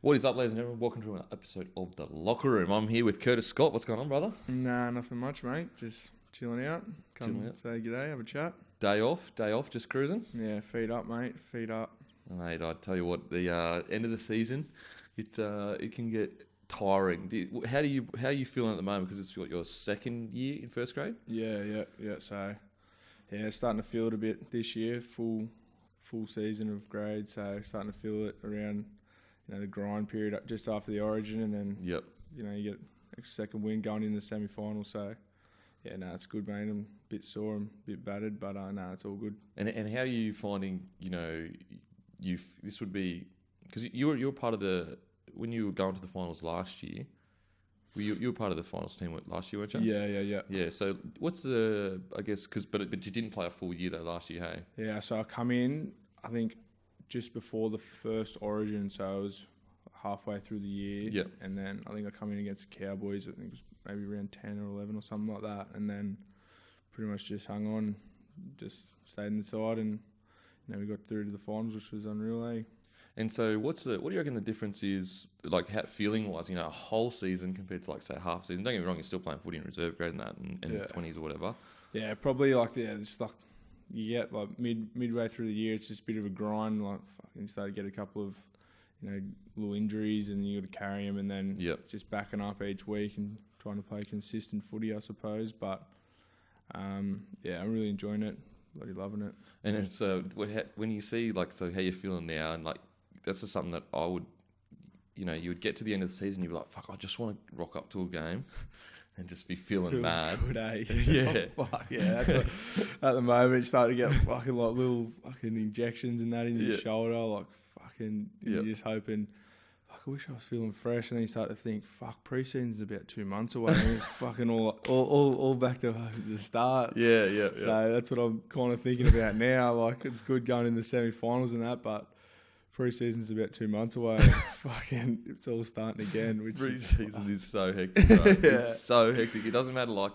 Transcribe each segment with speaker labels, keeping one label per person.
Speaker 1: What is up, ladies and gentlemen? Welcome to an episode of The Locker Room. I'm here with Curtis Scott. What's going on, brother?
Speaker 2: Nah, nothing much, mate. Just chilling out. Come say g'day, have a chat.
Speaker 1: Day off, just cruising?
Speaker 2: Yeah, feet up, mate. Feet up.
Speaker 1: Mate, I tell you what, the end of the season, it can get tiring. How are you feeling at the moment? Because it's your second year in first grade?
Speaker 2: Yeah. So, yeah, starting to feel it a bit this year. Full season of grade. So, starting to feel it around, the grind period just after the Origin, and then
Speaker 1: Yep.
Speaker 2: You get a second win going in the semi-final. So, yeah, it's good, mate. I'm a bit sore, I'm a bit battered, but it's all good.
Speaker 1: And how are you finding? This would be because you were part of the when you were going to the finals last year. You were part of the finals team last year, weren't you?
Speaker 2: Yeah.
Speaker 1: Yeah. So what's the but you didn't play a full year though last year, hey?
Speaker 2: Yeah. So I come in, I think, just before the first Origin, so I was halfway through the year.
Speaker 1: Yep.
Speaker 2: And then I think I come in against the Cowboys. I think it was maybe around 10 or 11 or something like that. And then pretty much just hung on, just stayed in the side, and we got through to the finals, which was unreal, eh?
Speaker 1: And so what do you reckon the difference is, like, feeling wise, a whole season compared to, like, say, half season? Don't get me wrong, you're still playing footy in reserve grade and that, and 20s or whatever.
Speaker 2: Yeah, probably it's like you get like midway through the year, it's just a bit of a grind. Like fucking, you start to get a couple of little injuries, and you got to carry them, and then just backing up each week and trying to play consistent footy, I suppose. But I'm really enjoying it, bloody loving it.
Speaker 1: And it's when you see how you're feeling now, and like that's just something that I would, you would get to the end of the season, you'd be like, fuck, I just want to rock up to a game. And just be feeling mad.
Speaker 2: Good, eh?
Speaker 1: Yeah.
Speaker 2: Oh, fuck, yeah. That's at the moment, you start to get fucking like little fucking injections and that in your shoulder. Like fucking, you're just hoping, fuck, I wish I was feeling fresh. And then you start to think, fuck, preseason's about 2 months away. And it's fucking all back to the start.
Speaker 1: Yeah.
Speaker 2: So that's what I'm kind of thinking about now. Like, it's good going in the semi-finals and that, but pre-season's about 2 months away. Fucking, it's all starting again. Which
Speaker 1: pre-season is so hectic, bro. It's so hectic. It doesn't matter like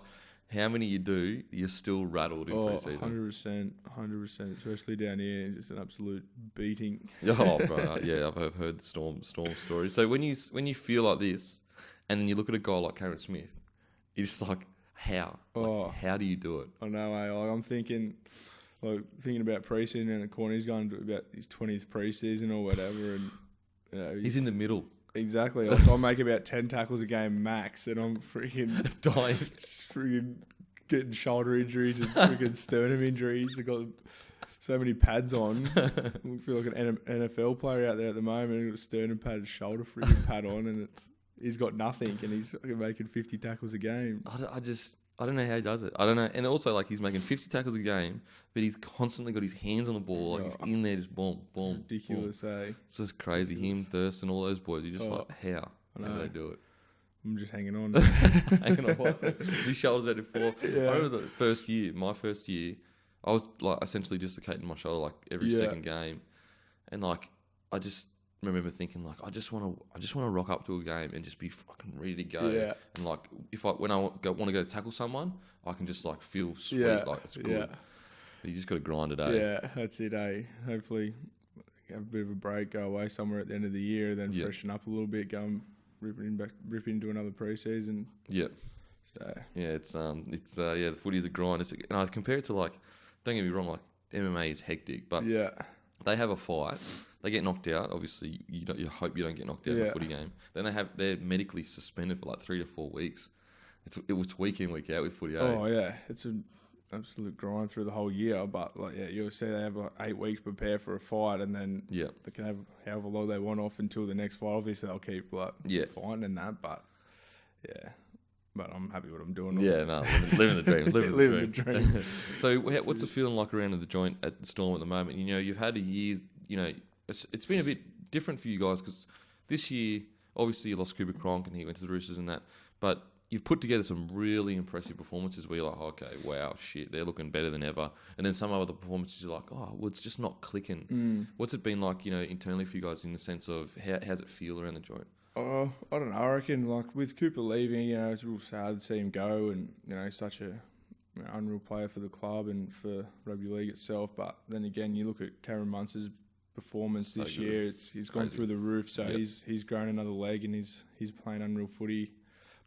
Speaker 1: how many you do, you're still rattled in pre-season.
Speaker 2: 100%, especially down here, just an absolute beating.
Speaker 1: Oh, bro, yeah, I've heard the storm stories. So when you feel like this, and then you look at a guy like Cameron Smith, you're just like, how? How do you do it?
Speaker 2: I know, like, I'm thinking about pre-season around the corner. He's going to about his 20th pre-season or whatever, and
Speaker 1: he's in the middle.
Speaker 2: Exactly. I'll make about 10 tackles a game max, and I'm freaking
Speaker 1: dying,
Speaker 2: freaking getting shoulder injuries and freaking sternum injuries. I've got so many pads on. I feel like an NFL player out there at the moment. He's got a sternum pad, and shoulder freaking pad on, and he's got nothing, and he's making 50 tackles a game.
Speaker 1: I don't know how he does it. I don't know. And also, like, he's making 50 tackles a game, but he's constantly got his hands on the ball. Like, he's in there just boom.
Speaker 2: Ridiculous,
Speaker 1: boom.
Speaker 2: eh?
Speaker 1: It's just crazy. Him, Thurston, all those boys. You're just like, how? How do they do it?
Speaker 2: I'm just hanging on.
Speaker 1: Hanging on what? His shoulders out before.
Speaker 2: Yeah.
Speaker 1: I remember my first year, I was, like, essentially dislocating my shoulder, like, every second game. And, like, I just remember thinking, like, I just want to rock up to a game and just be fucking ready to go.
Speaker 2: Yeah.
Speaker 1: And like, when I want to go to tackle someone, I can just like feel sweet, like it's good.
Speaker 2: Yeah.
Speaker 1: But you just got to grind it, eh?
Speaker 2: Yeah, that's it, eh? Hopefully, have a bit of a break, go away somewhere at the end of the year, then freshen up a little bit, go and rip into another pre-season.
Speaker 1: Yeah.
Speaker 2: So
Speaker 1: yeah, the footy is a grind. And I compare it to, like, don't get me wrong, like MMA is hectic, but they have a fight. They get knocked out. Obviously, you hope you don't get knocked out in a footy game. Then they're medically suspended for like 3 to 4 weeks. It was week in, week out with footy.
Speaker 2: Oh yeah, it's an absolute grind through the whole year. But like, you'll see they have like 8 weeks to prepare for a fight, and then they can have however long they want off until the next fight. Obviously, they'll keep fighting and that. But but I'm happy with what I'm doing.
Speaker 1: Yeah, no, living the dream.
Speaker 2: Living the dream.
Speaker 1: So what's the feeling like around the joint at the Storm at the moment? You've had a year. It's been a bit different for you guys because this year, obviously, you lost Cooper Cronk and he went to the Roosters and that. But you've put together some really impressive performances where you're like, okay, wow, shit, they're looking better than ever. And then some other performances you're like, oh, well, it's just not clicking. What's it been like, internally for you guys in the sense of how's it feel around the joint?
Speaker 2: I don't know. I reckon, like, with Cooper leaving, it's real sad to see him go, and such a unreal player for the club and for rugby league itself. But then again, you look at Cameron Munster's performance
Speaker 1: So
Speaker 2: this
Speaker 1: good.
Speaker 2: year. He's gone
Speaker 1: Crazy.
Speaker 2: through the roof, so
Speaker 1: Yep.
Speaker 2: he's grown another leg and he's playing unreal footy.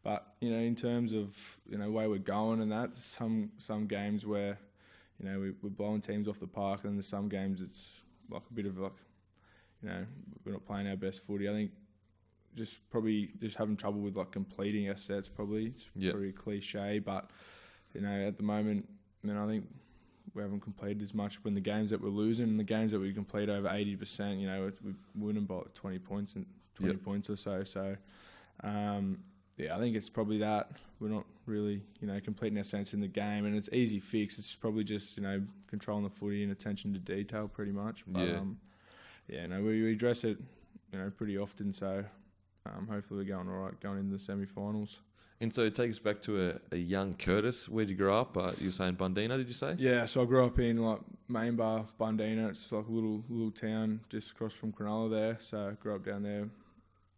Speaker 2: But in terms of way we're going and that, some games where we're blowing teams off the park, and there's some games it's like a bit of like we're not playing our best footy. I think probably having trouble with like completing our sets. Probably it's pretty cliche, but at the moment, I think we haven't completed as much when the games that we're losing and the games that we complete over 80%. We win them by like 20 points and 20 points or so. So, I think it's probably that we're not really completing our sense in the game, and it's easy fix. It's probably just controlling the footy and attention to detail, pretty much. But we address it pretty often. So hopefully we're going all right going into the semi-finals.
Speaker 1: And so it takes us back to a young Curtis. Where'd you grow up? You were saying Bundina, did you say?
Speaker 2: Yeah, so I grew up in like Main Bar, Bundina. It's like a little town just across from Cronulla there. So I grew up down there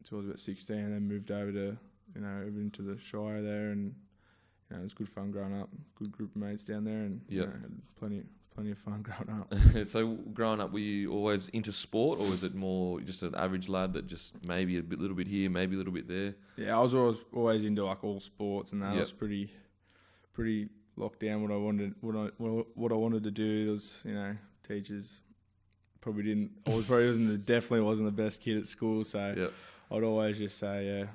Speaker 2: until I was about 16, and then moved over to over into the Shire there, and it was good fun growing up. Good group of mates down there, and had plenty of fun growing up.
Speaker 1: So growing up, were you always into sport, or was it more just an average lad that just maybe little bit here, maybe a little bit there?
Speaker 2: Yeah, I was always into like all sports, and that I was pretty locked down what I wanted to do. There was teachers definitely wasn't the best kid at school, so I'd always just say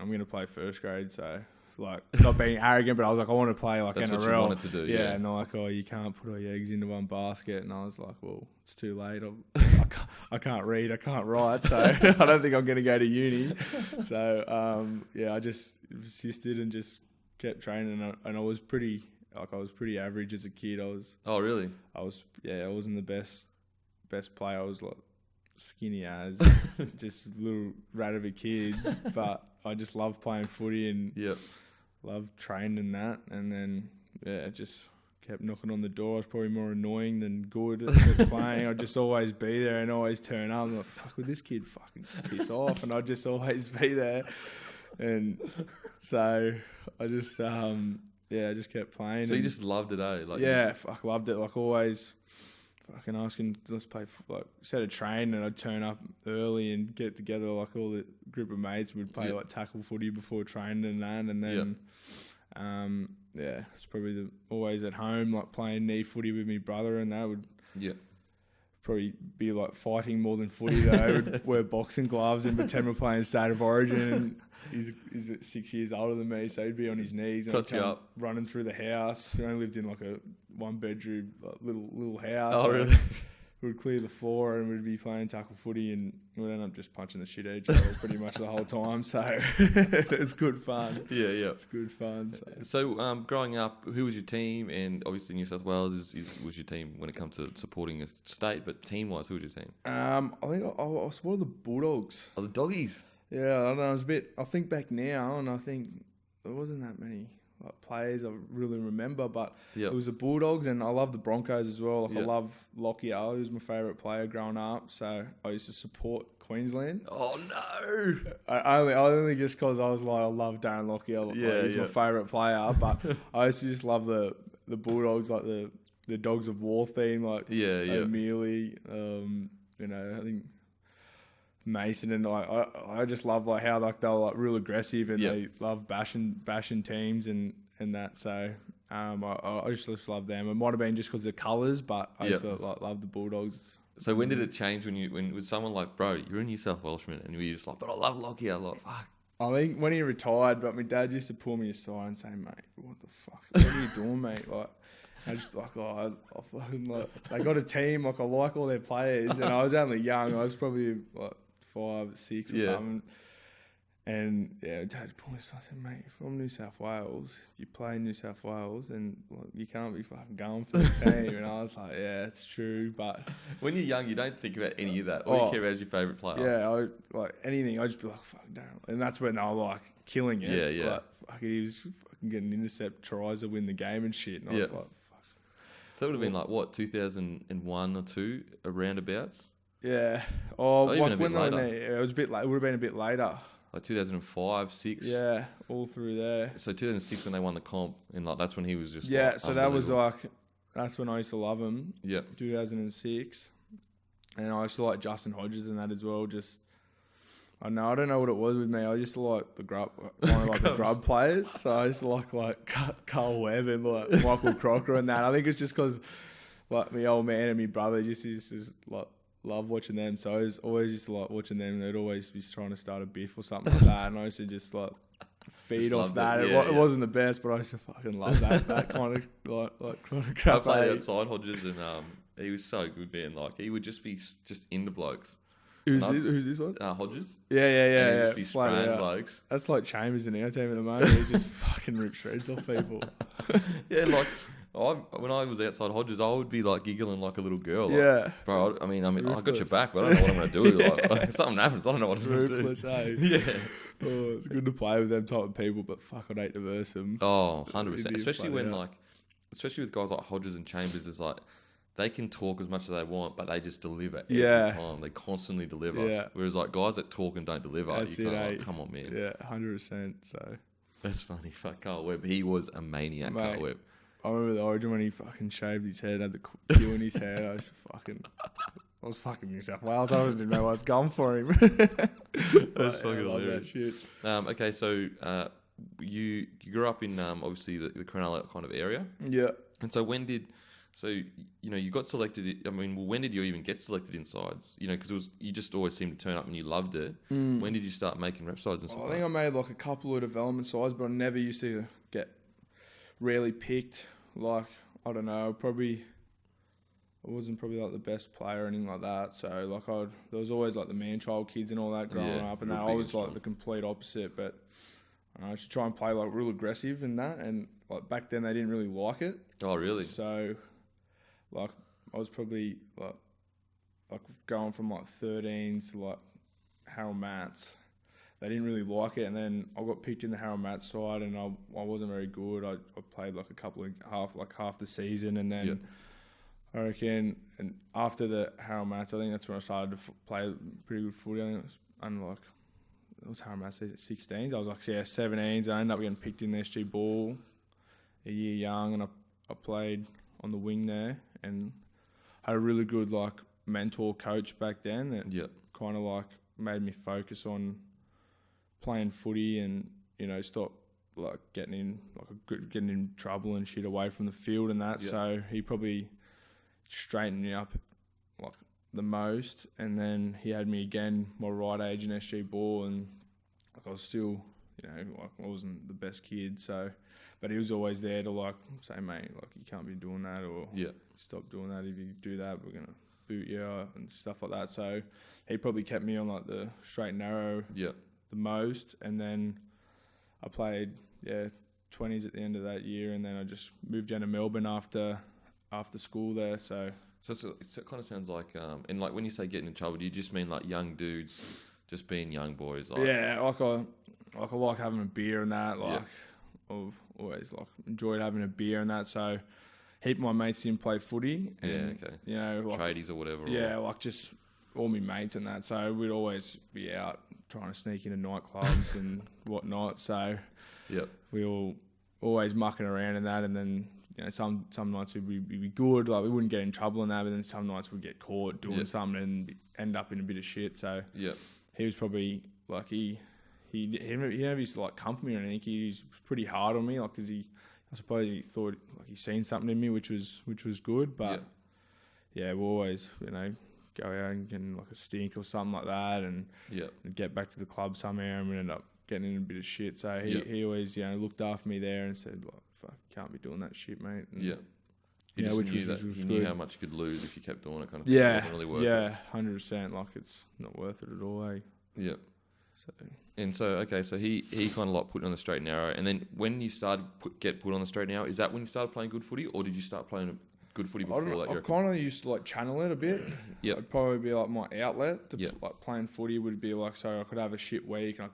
Speaker 2: I'm going to play first grade. So like not being arrogant, but I was like, I want to play like
Speaker 1: That's
Speaker 2: NRL.
Speaker 1: what you wanted to do. Yeah.
Speaker 2: And they're like, oh, you can't put all your eggs into one basket. And I was like, well, it's too late. I can't read, I can't write, so I don't think I'm going to go to uni. So I just persisted and just kept training, and I was pretty average as a kid.
Speaker 1: Oh really?
Speaker 2: I wasn't the best player. I was like skinny as just a little rat of a kid, but I just loved playing footy and loved training and that, and then just kept knocking on the door. I was probably more annoying than good at playing. I'd just always be there and always turn up. I'm like, fuck, with this kid fucking piss off, and I'd just always be there. And so I just I just kept playing.
Speaker 1: So you just loved it, eh?
Speaker 2: Fuck, loved it. Like always fucking asking, let's play, like, set a train, and I'd turn up early and get together like all the group of mates, and we'd play like tackle footy before training and that, and then it's probably always at home like playing knee footy with my brother, and that would probably be like fighting more than footy though. Would wear boxing gloves and pretend we're playing State of Origin, and he's 6 years older than me, so he'd be on his knees and I'd come running through the house. We only lived in like a 1-bedroom little house.
Speaker 1: Oh, really?
Speaker 2: We'd clear the floor and we'd be playing tackle footy, and we'd end up just punching the shit out of each other pretty much the whole time. So it was good fun.
Speaker 1: Yeah.
Speaker 2: It's good fun.
Speaker 1: So growing up, who was your team? And obviously New South Wales was your team when it comes to supporting a state, but team-wise, who was your team?
Speaker 2: I think I supported the Bulldogs.
Speaker 1: Oh, the Doggies.
Speaker 2: Yeah, I don't know. I think back now, and I think there wasn't that many like players I really remember, but it was the Bulldogs, and I love the Broncos as well. I love Lockyer, who was my favourite player growing up, so I used to support Queensland.
Speaker 1: Oh no!
Speaker 2: I only just because I was like, I love Darren Lockyer. He's my favourite player, but I used to just love the Bulldogs, like the Dogs of War theme, like O'Mealy. I think Mason, and I just love like how like they were like real aggressive, and they love bashing teams and that. So I just love them. It might have been just because of the colours, but I used to love the Bulldogs.
Speaker 1: So when did it change when with someone like, bro, you're a New South Welshman, and you're just like, but I love Lockyer. Like, fuck.
Speaker 2: I think when he retired, but my dad used to pull me aside and say, mate, what the fuck? What are you doing, mate? Like, I just like, I fucking like, they got a team, like I like all their players, and I was only young. I was probably like 5, 6 or something. And Dad pulled me aside and said, mate, you're from New South Wales, you play in New South Wales, and like, you can't be fucking going for the team. And I was like, yeah, it's true. But
Speaker 1: when you're young, you don't think about any of that. All you care about is your favourite player.
Speaker 2: Yeah, I like anything. I just be like, fuck, Darren. And that's when they were like killing it.
Speaker 1: Yeah.
Speaker 2: Like, fucking, he was fucking getting intercept tries to win the game and shit. And I was like, fuck.
Speaker 1: So it would have been like what, 2001 or 2, around abouts?
Speaker 2: Yeah. Oh,
Speaker 1: even
Speaker 2: like when they were there, it was a bit late. It would have been a bit later.
Speaker 1: Like 2005, 6.
Speaker 2: Yeah, all through there.
Speaker 1: So 2006 when they won the comp, and like that's when he was just
Speaker 2: so that was like, that's when I used to love him.
Speaker 1: Yeah.
Speaker 2: 2006. And I used to like Justin Hodges and that as well. I don't know what it was with me. I used to like the grub players. So I used to like Carl Webb and like Michael Crocker and that. I think it's just because like my old man and my brother just used to like love watching them. So I always used to like watching them. They'd always be trying to start a biff or something like that. And I used to just like feed off that. It wasn't the best, but I used to fucking love that kind of kind of crap.
Speaker 1: I played outside Hodges and he was so good, man. Like he would just be just into blokes.
Speaker 2: Who's this one?
Speaker 1: Hodges.
Speaker 2: Yeah.
Speaker 1: And he'd just be spraying blokes.
Speaker 2: That's like Chambers in our team at the moment. He just fucking rips shreds off people.
Speaker 1: Yeah, like when I was outside Hodges, I would be like giggling like a little girl. Like,
Speaker 2: yeah.
Speaker 1: Bro, I mean, I got your back, but I don't know what I'm going to do. Like, something happens, I don't know what I'm going to do.
Speaker 2: Ruthless, eh?
Speaker 1: Yeah.
Speaker 2: Oh, it's good to play with them type of people, but fuck, I'd hate to verse them.
Speaker 1: Oh, 100%. Especially with guys like Hodges and Chambers, is like, they can talk as much as they want, but they just deliver every time. They constantly deliver.
Speaker 2: Yeah.
Speaker 1: Whereas like guys that talk and don't deliver,
Speaker 2: That's
Speaker 1: you can't come on, man.
Speaker 2: Yeah, 100%. So
Speaker 1: that's funny. Fuck Carl Webb. He was a maniac, mate, Carl Webb.
Speaker 2: I remember the Origin when he fucking shaved his head, had the queue in his hair. I was fucking New South Wales. I didn't know what was going for him.
Speaker 1: That's fucking hilarious.
Speaker 2: That shit.
Speaker 1: Okay, so you grew up in obviously the Cronulla kind of area.
Speaker 2: Yeah.
Speaker 1: And so you got selected. I mean, when did you even get selected in sides? You know, because you just always seemed to turn up and you loved it. When did you start making rep sides and stuff?
Speaker 2: I think I made like a couple of development sides, but I never used to get really picked. Like, I don't know, I wasn't probably like the best player or anything like that. So like there was always like the man-child kids and all that growing up, and I was like the complete opposite. But I used to try and play like real aggressive in that, and like back then they didn't really like it.
Speaker 1: Oh, really?
Speaker 2: So like I was probably like going from like 13s to like Harold Matts. They didn't really like it, and then I got picked in the Harold Matts side, and I wasn't very good. I played like half the season, and then I reckon, and after the Harold Matts, I think that's when I started to play pretty good footy. I think it was Harold Matts at 16s. I was like 17s. I ended up getting picked in the SG Ball a year young, and I played on the wing there, and had a really good like mentor coach back then that kind of like made me focus on playing footy and, you know, stop like getting in trouble and shit away from the field and that. So he probably straightened me up like the most, and then he had me again my right age in SG Ball, and like I was still, you know, like I wasn't the best kid, so but he was always there to like say, mate, like you can't be doing that, or stop doing that. If you do that, we're gonna boot you and stuff like that. So he probably kept me on like the straight and narrow the most, and then I played 20s at the end of that year, and then I just moved down to Melbourne after school there. So
Speaker 1: it kind of sounds like and like when you say getting in trouble, do you just mean like young dudes just being young boys? Like,
Speaker 2: like I like having a beer and that. Like I've always like enjoyed having a beer and that. So heap of my mates didn't play footy. And, you know, like,
Speaker 1: tradies or whatever.
Speaker 2: Yeah, like just all my mates and that. So we'd always be out trying to sneak into nightclubs and whatnot. So we all always mucking around in that, and then, you know, some nights we'd be good, like we wouldn't get in trouble in that, but then some nights we'd get caught doing something and end up in a bit of shit. So he was probably like he never used to like comfort me or anything. He was pretty hard on me, like, because I suppose he thought like he seen something in me, which was good. But we'll always, you know, go out and get like a stink or something like that, and get back to the club somehow, and we end up getting in a bit of shit. So he always, you know, looked after me there and said, like, fuck, can't be doing that shit, mate. And,
Speaker 1: he just knew that he knew how much you could lose if you kept doing it, kind of thing. It wasn't really worth it.
Speaker 2: 100%. Like, it's not worth it at all, eh?
Speaker 1: Yeah. So he kind of like put it on the straight and narrow, and then when you started get put on the straight and narrow, is that when you started playing good footy, or did you start playing good footy before that?
Speaker 2: I kind of used to like channel it a bit. It'd probably be like my outlet to like playing footy would be like, so I could have a shit week and I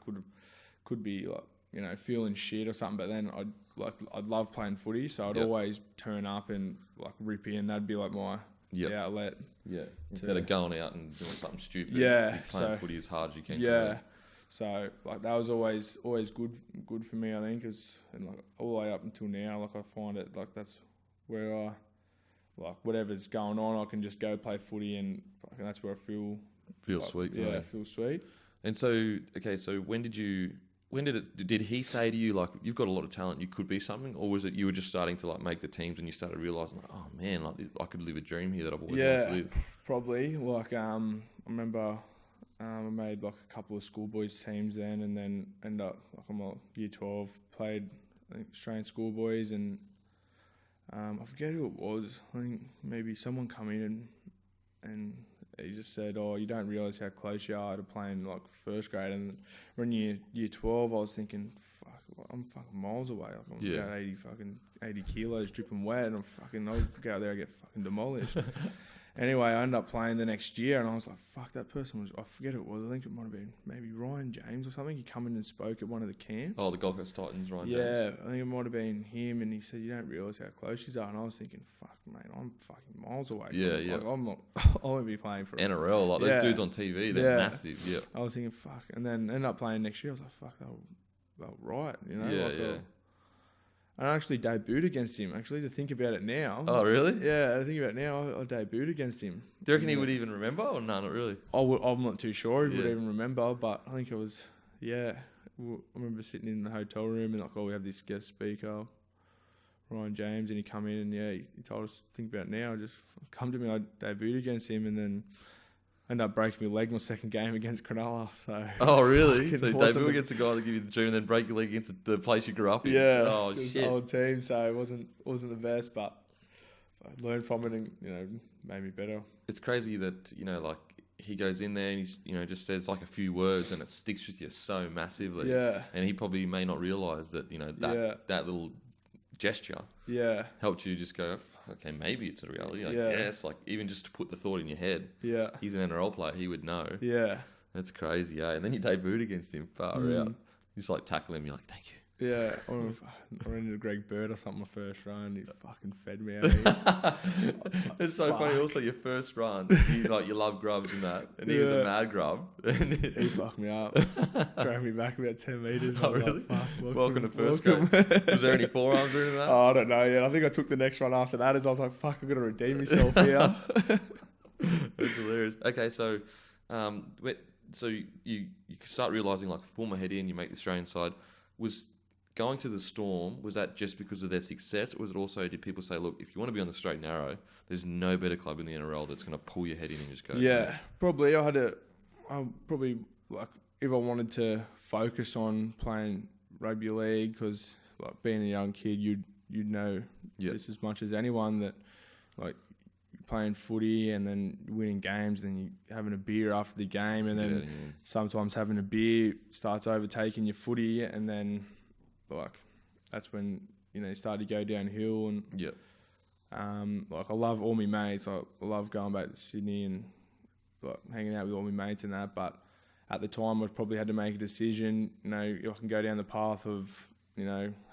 Speaker 2: could be like, you know, feeling shit or something, but then I'd love playing footy, so I'd always turn up and like rip in. That'd be like my outlet. Yeah.
Speaker 1: Instead of going out and doing something stupid. Playing footy as hard as you can.
Speaker 2: Yeah. So like that was always good for me, I think, and like all the way up until now, like I find it like that's where I like whatever's going on, I can just go play footy, and fucking that's where I feel like,
Speaker 1: sweet.
Speaker 2: Yeah, I feel sweet.
Speaker 1: And so, okay, so when did he say to you, like, you've got a lot of talent, you could be something, or was it you were just starting to like make the teams and you started realising, like, oh man, like I could live a dream here that I've always wanted to live?
Speaker 2: Probably. Like I remember I made like a couple of schoolboys teams then, and then ended up like I'm a year 12, played I think Australian schoolboys, and I forget who it was. I think maybe someone come in and he just said, "Oh, you don't realise how close you are to playing like first grade." And when you're year 12, I was thinking, "Fuck, I'm fucking miles away. Like I'm about 80 kilos, dripping wet, and I'll go out there and get fucking demolished." Anyway, I ended up playing the next year, and I was like, "Fuck, that person was." I forget who it was. I think it might have been maybe Ryan James or something. He come in and spoke at one of the camps.
Speaker 1: Oh, the Gold Coast Titans, Ryan James.
Speaker 2: Yeah, I think it might have been him, and he said, "You don't realise how close you are." And I was thinking, "Fuck, mate, I'm fucking miles away."
Speaker 1: Yeah.
Speaker 2: Like, I'm not. I won't be playing for
Speaker 1: NRL. Like those dudes on TV, they're massive. Yeah.
Speaker 2: I was thinking, "Fuck," and then ended up playing next year. I was like, "Fuck, they're right," you know.
Speaker 1: Yeah.
Speaker 2: And I actually debuted against him, actually, to think about it now.
Speaker 1: Oh, really?
Speaker 2: Yeah, I think about it now, I debuted against him.
Speaker 1: Do you reckon he would even remember, or no, not really?
Speaker 2: I'm not too sure if he would even remember, but I think it was, I remember sitting in the hotel room and like, we have this guest speaker, Ryan James, and he come in and he told us to think about it now. Just come to me, I debuted against him, and then ended up breaking my leg my second game against Cronulla. So
Speaker 1: oh, really? So you debut against a guy to give you the dream and then break your leg against the place you grew up in?
Speaker 2: Yeah.
Speaker 1: Oh,
Speaker 2: it was
Speaker 1: shit.
Speaker 2: an old team, so it wasn't the best, but I learned from it and, made me better.
Speaker 1: It's crazy that, like, he goes in there and he's, just says like a few words and it sticks with you so massively.
Speaker 2: Yeah.
Speaker 1: And he probably may not realise that, that little gesture helped you just go, okay, maybe it's a reality. Like, yes, like even just to put the thought in your head.
Speaker 2: Yeah.
Speaker 1: He's an NRL player, he would know.
Speaker 2: Yeah.
Speaker 1: That's crazy, eh? And then you debuted against him, far out. You just like tackle him, you're like, thank you.
Speaker 2: Yeah, I ran into Greg Bird or something my first run. He fucking fed me out.
Speaker 1: It's so funny. Also, your first run, you love grubs and that, and he was a mad grub.
Speaker 2: He fucked me up. Drove me back about 10 metres.
Speaker 1: Oh, really?
Speaker 2: Like,
Speaker 1: welcome to first grade. Was there any forearms or anything like that?
Speaker 2: Oh, I don't know. Yeah, I think I took the next run after that. As I was like, fuck, I've got to redeem myself here.
Speaker 1: That's hilarious. Okay, so you start realising, like, pull my head in, you make the Australian side. Was going to the Storm, was that just because of their success, or was it also, did people say, look, if you want to be on the straight and narrow, there's no better club in the NRL that's going to pull your head in and just go?
Speaker 2: Yeah, probably. I probably, like, if I wanted to focus on playing rugby league, because, like, being a young kid, you'd know just as much as anyone that, like, playing footy and then winning games, and then you having a beer after the game, and then sometimes having a beer starts overtaking your footy, and then, like, that's when you start to go downhill. And like, I love all my mates. I love going back to Sydney and like hanging out with all my mates and that. But at the time, I probably had to make a decision. I can go down the path of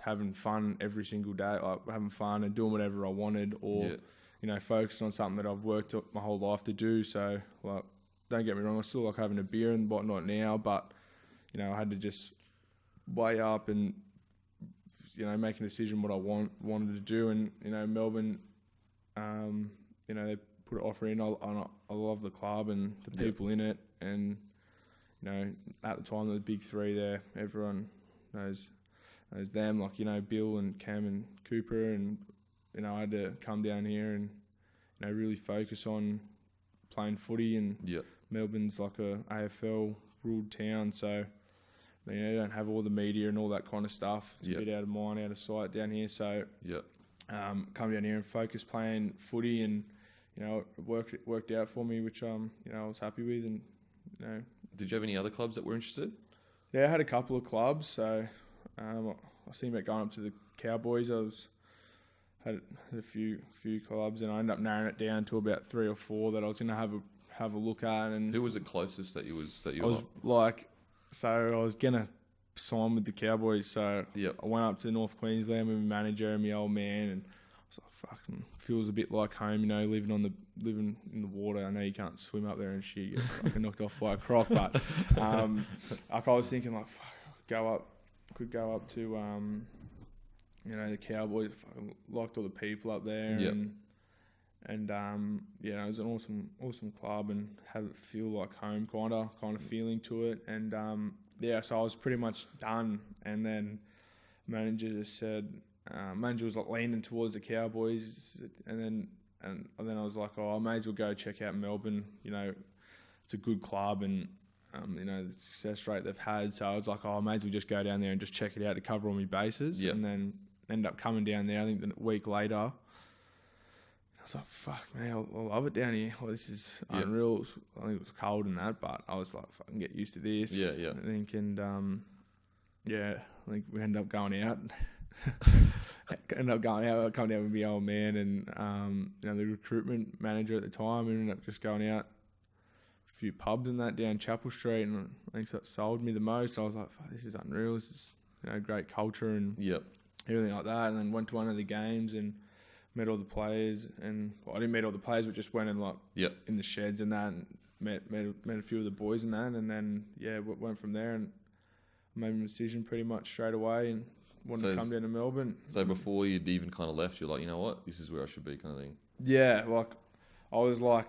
Speaker 2: having fun every single day, like having fun and doing whatever I wanted, or focusing on something that I've worked my whole life to do. So, like, don't get me wrong, I still like having a beer and whatnot now, but I had to just weigh up and making a decision what I wanted to do. And Melbourne, they put an offer in. I love the club and the people in it, and at the time the big three there, everyone knows them, like Bill and Cam and Cooper, and I had to come down here and really focus on playing footy. And Melbourne's like a AFL ruled town, so you don't have all the media and all that kind of stuff. It's a bit out of mind, out of sight down here. So come down here and focus playing footy, and it worked out for me, which I was happy with. And
Speaker 1: did you have any other clubs that were interested?
Speaker 2: Yeah, I had a couple of clubs. So I was thinking about going up to the Cowboys. Had a few clubs, and I ended up narrowing it down to about 3 or 4 that I was going to have a look at. And
Speaker 1: who was the closest that you was
Speaker 2: like? So I was going to sign with the Cowboys. So I went up to North Queensland with my manager and my old man, and I was like, fucking feels a bit like home, living in the water. I know you can't swim up there and shit, you get fucking knocked off by a croc, but like, I was thinking, like, fuck, could go up to the Cowboys. Fucking liked all the people up there, And it was an awesome club and had it feel like home kind of feeling to it. And so I was pretty much done. And then manager just said, manager was like leaning towards the Cowboys, and then I was like, I may as well go check out Melbourne. It's a good club and the success rate they've had. So I was like, I may as well just go down there and just check it out to cover all my bases.
Speaker 1: Yep.
Speaker 2: And then end up coming down there. I think the week later. I was like, fuck, man, I love it down here. Well, this is unreal. I think it was cold and that, but I was like, fucking get used to this.
Speaker 1: Yeah.
Speaker 2: I think, and I think we ended up going out. I come down with my old man and, the recruitment manager at the time. We ended up just going out a few pubs and that down Chapel Street, and I think that sold me the most. I was like, fuck, this is unreal. This is, great culture and everything like that. And then went to one of the games and met all the players, and I didn't meet all the players, but just went and in the sheds and that, and met a few of the boys and that, and then went from there and made my decision pretty much straight away and wanted to come down to Melbourne.
Speaker 1: So before you'd even kind of left, you're like, you know what, this is where I should be, kind of thing.
Speaker 2: Yeah, like I was like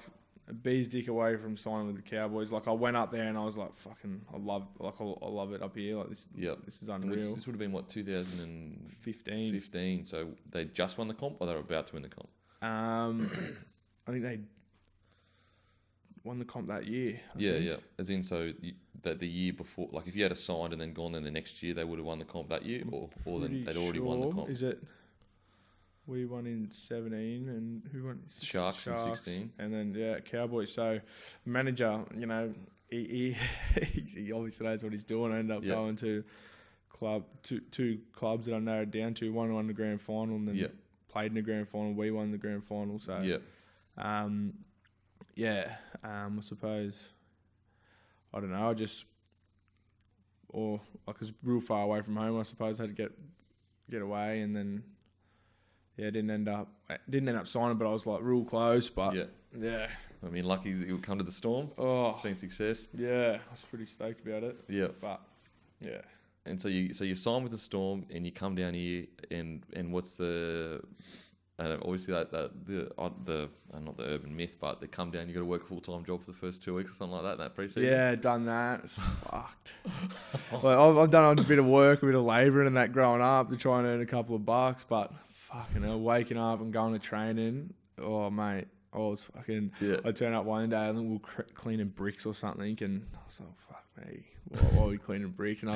Speaker 2: a bee's dick away from signing with the Cowboys. Like I went up there and I was like, fucking, I love it up here. Like this is unreal.
Speaker 1: This would have been what, 2015? 15. So they just won the comp, or they were about to win the comp?
Speaker 2: I think they won the comp that year. I think.
Speaker 1: As in, so that the year before, like if you had signed and then gone, then the next year they would have won the comp that year, or then they'd already won the comp.
Speaker 2: Is it? We won in 17, and who won?
Speaker 1: Sharks in 16.
Speaker 2: And then, Cowboys. So, manager, he obviously knows what he's doing. I ended up going to two clubs that I narrowed down to. One won the grand final, and then played in the grand final. We won the grand final. So, I suppose, I don't know, it's real far away from home, I suppose. I had to get away, and then... didn't end up signing, but I was like real close. But
Speaker 1: I mean, lucky that you come to the Storm.
Speaker 2: Oh,
Speaker 1: it's been success.
Speaker 2: Yeah, I was pretty stoked about it.
Speaker 1: Yeah,
Speaker 2: but
Speaker 1: and so you sign with the Storm and you come down here and what's the obviously not the urban myth, but they come down, you got to work a full-time job for the first 2 weeks or something like that in that pre-season.
Speaker 2: Yeah, done that. It's fucked. Well, I've done a bit of work, a bit of labouring and that growing up to try and earn a couple of bucks, but fucking hell, waking up and going to training, oh mate, I was fucking. I turned up one day, I think we were cleaning bricks or something, and I was like, fuck me, why are we cleaning bricks? And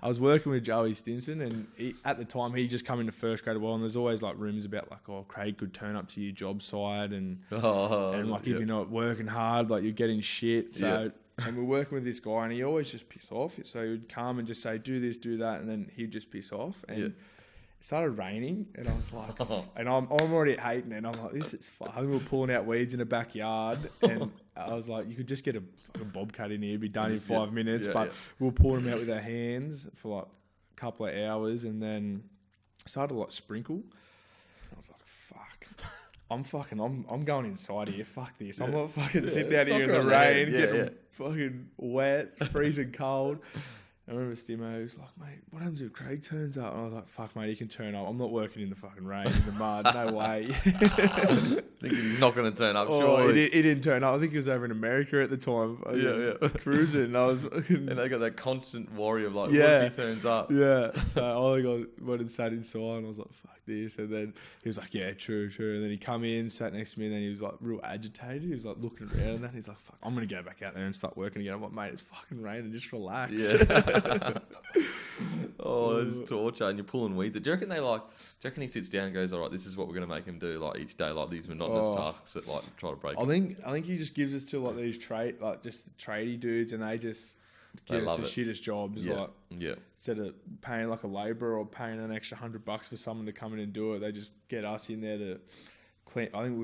Speaker 2: I was working with Joey Stimson, and at the time he just come into first grade and there's always like rumours about like, Craig could turn up to your job site and if you're not working hard, like you're getting shit. So and we're working with this guy, and he always just piss off. So he would come and just say, do this, do that, and then he'd just piss off. And it started raining, and I was like, and I'm already hating it. I'm like, this is fun. We were pulling out weeds in the backyard, and I was like, you could just get a fucking bobcat in here, be done in 5 minutes. But we were pulling them out with our hands for like a couple of hours, and then started to like sprinkle. And I was like, fuck. I'm going inside here. Fuck this. I'm not fucking sitting out here in the rain, getting fucking wet, freezing cold. I remember Stimo was like, mate, what happens if Craig turns up? And I was like, fuck, mate, he can turn up. I'm not working in the fucking rain, in the mud. No way.
Speaker 1: Thinking he's not going to turn up, surely.
Speaker 2: He didn't turn up. I think he was over in America at the time. Cruising. And I was fucking...
Speaker 1: And they got that constant worry of like, what if he turns up?
Speaker 2: Yeah. So I think I went and sat inside, and I was like, fuck this. And then he was like, yeah, true. And then he come in, sat next to me, and then he was like real agitated. He was like looking around and that. He's like, fuck, I'm going to go back out there and start working again. I'm like, mate, it's fucking raining. Just relax.
Speaker 1: Yeah. This is torture, and you're pulling weeds. Do you reckon he sits down and goes, all right, this is what we're going to make him do like each day, like these monotonous tasks that like try to break
Speaker 2: I think he just gives us to like these just the tradie dudes, and they just give us the shittest jobs. Instead of paying like a labourer or paying an extra $100 for someone to come in and do it, they just get us in there to clean. I think I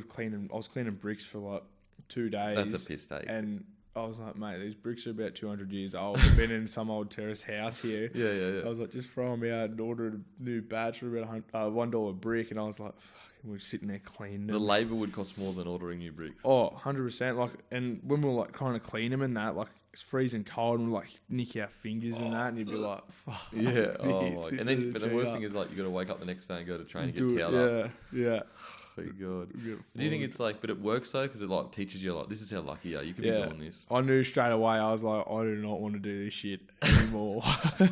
Speaker 2: was cleaning bricks for like 2 days.
Speaker 1: That's a piss take.
Speaker 2: And I was like, mate, these bricks are about 200 years old. They've been in some old terrace house here.
Speaker 1: Yeah.
Speaker 2: I was like, just throw them out and order a new batch for about $1 a brick. And I was like, fuck, we're sitting there cleaning them.
Speaker 1: The labour would cost more than ordering new bricks.
Speaker 2: Oh, 100%. Like, and when we were like trying to clean them and that, like it's freezing cold, and we'd like nick our fingers and that, and you'd be like, fuck.
Speaker 1: Yeah. But the worst thing is like you got to wake up the next day and go to train and get towed up.
Speaker 2: Yeah.
Speaker 1: my God. Do you think it's like, but it works though, because it like teaches you like, this is how lucky you are. You could be doing this.
Speaker 2: I knew straight away. I was like, I do not want to do this shit anymore.
Speaker 1: So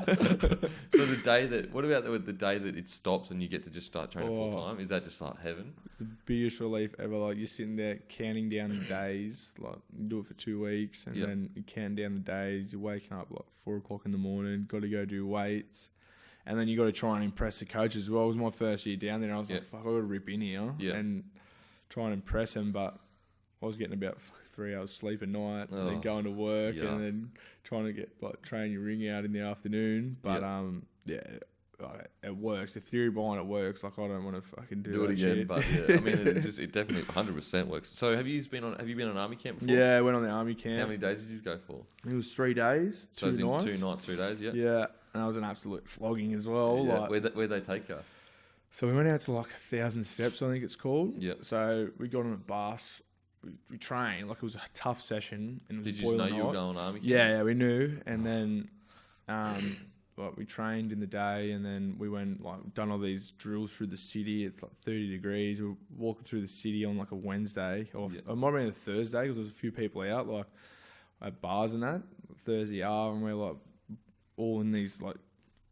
Speaker 1: what about the day that it stops and you get to just start training full time? Is that just like heaven?
Speaker 2: It's the biggest relief ever. Like you're sitting there counting down the days. Like you do it for 2 weeks, and then you count down the days. You're waking up like 4 o'clock in the morning. Got to go do weights. And then you got to try and impress the coach as well. It was my first year down there. And I was like, fuck, I got to rip in here and try and impress him. But I was getting about 3 hours sleep a night and then going to work and then trying to get like train your ring out in the afternoon. But it works. The theory behind it works. Like I don't want to fucking do it again.
Speaker 1: Shit. But I mean, it definitely 100% works. So have you been on army camp before?
Speaker 2: Yeah, I went on the army camp.
Speaker 1: How many days did you go for?
Speaker 2: It was 3 days,
Speaker 1: so
Speaker 2: 2 nights.
Speaker 1: 2 nights, 3 days. Yeah.
Speaker 2: Yeah. And that was an absolute flogging as well.
Speaker 1: Yeah.
Speaker 2: Like,
Speaker 1: Where'd they take you?
Speaker 2: So we went out to like 1,000 steps, I think it's called.
Speaker 1: Yeah.
Speaker 2: So we got on a bus. We trained. Like it was a tough session. And it was
Speaker 1: Did you know you were going army camp?
Speaker 2: Yeah, we knew. And then we trained in the day, and then we went like done all these drills through the city. It's like 30 degrees. We were walking through the city on like a Wednesday, or it might have been a Thursday because there was a few people out like at bars and that. Thursday and we're like all in these like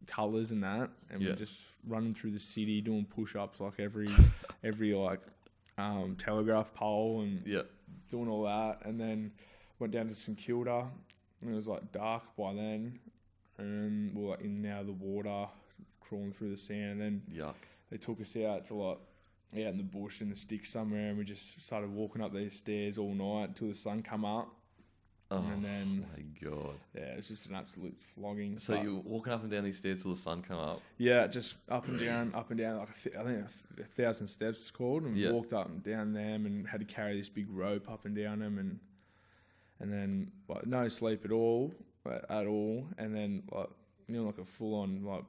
Speaker 2: colours and that, and we're just running through the city doing push-ups like every like telegraph pole and doing all that, and then went down to St Kilda, and it was like dark by then, and we were like in and out of the water, crawling through the sand, and then they took us out to like out in the bush in the sticks somewhere, and we just started walking up these stairs all night until the sun come up. And then,
Speaker 1: my God.
Speaker 2: Yeah, it was just an absolute flogging.
Speaker 1: So you were walking up and down these stairs till the sun come up? Yeah,
Speaker 2: just up and down, like I think 1,000 steps it's called. And we walked up and down them and had to carry this big rope up and down them. And then like, no sleep at all. And then like a full-on like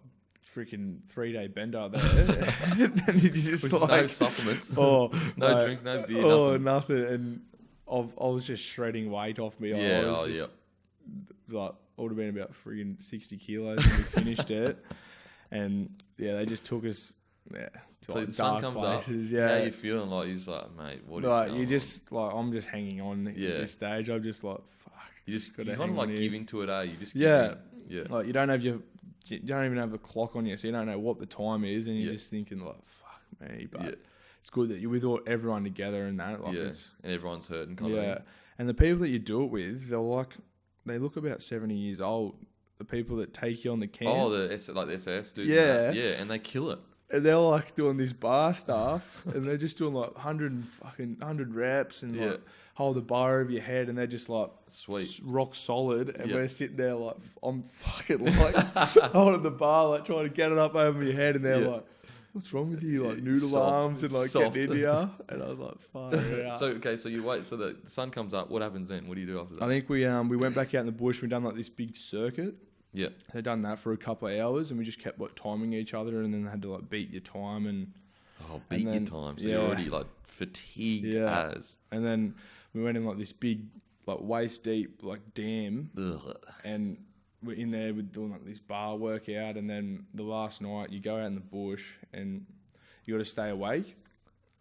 Speaker 2: freaking 3-day bender there. And then you just
Speaker 1: with no supplements. No drink, no beer,
Speaker 2: nothing. And I was just shredding weight off me. Like, I would have been about friggin' 60 kilos when we finished it. And they just took us to
Speaker 1: so
Speaker 2: like
Speaker 1: the sun comes
Speaker 2: places.
Speaker 1: Up. How you feeling? Like you're just like, mate, what
Speaker 2: like
Speaker 1: is
Speaker 2: you just like I'm just hanging on at this stage. I'm just like, fuck.
Speaker 1: You kind of like giving to it, You just
Speaker 2: like you don't even have a clock on you, so you don't know what the time is, and you're just thinking like, fuck me, but. It's good that you're with everyone together and that. Like
Speaker 1: and everyone's hurting. Kind of thing.
Speaker 2: And the people that you do it with, they look about 70 years old. The people that take you on the camp.
Speaker 1: Oh, the SAS dudes.
Speaker 2: Yeah.
Speaker 1: And they kill it.
Speaker 2: And they're like doing this bar stuff, and they're just doing like 100 reps and like hold the bar over your head, and they're just like
Speaker 1: sweet,
Speaker 2: rock solid. And we're sitting there like I'm fucking like holding the bar, like trying to get it up over my head, and they're like, what's wrong with you? Like noodle arms and like getting in here. And I was like, far out.
Speaker 1: So you wait. So the sun comes up. What happens then? What do you do after that?
Speaker 2: I think we went back out in the bush. We done like this big circuit.
Speaker 1: Yeah.
Speaker 2: They'd done that for a couple of hours, and we just kept like timing each other, and then had to like beat your time and.
Speaker 1: Oh, beat your time. So you're already like fatigued as.
Speaker 2: And then we went in like this big, like waist deep, like dam.
Speaker 1: Ugh.
Speaker 2: And we're in there with doing like this bar workout, and then the last night you go out in the bush and you got to stay awake.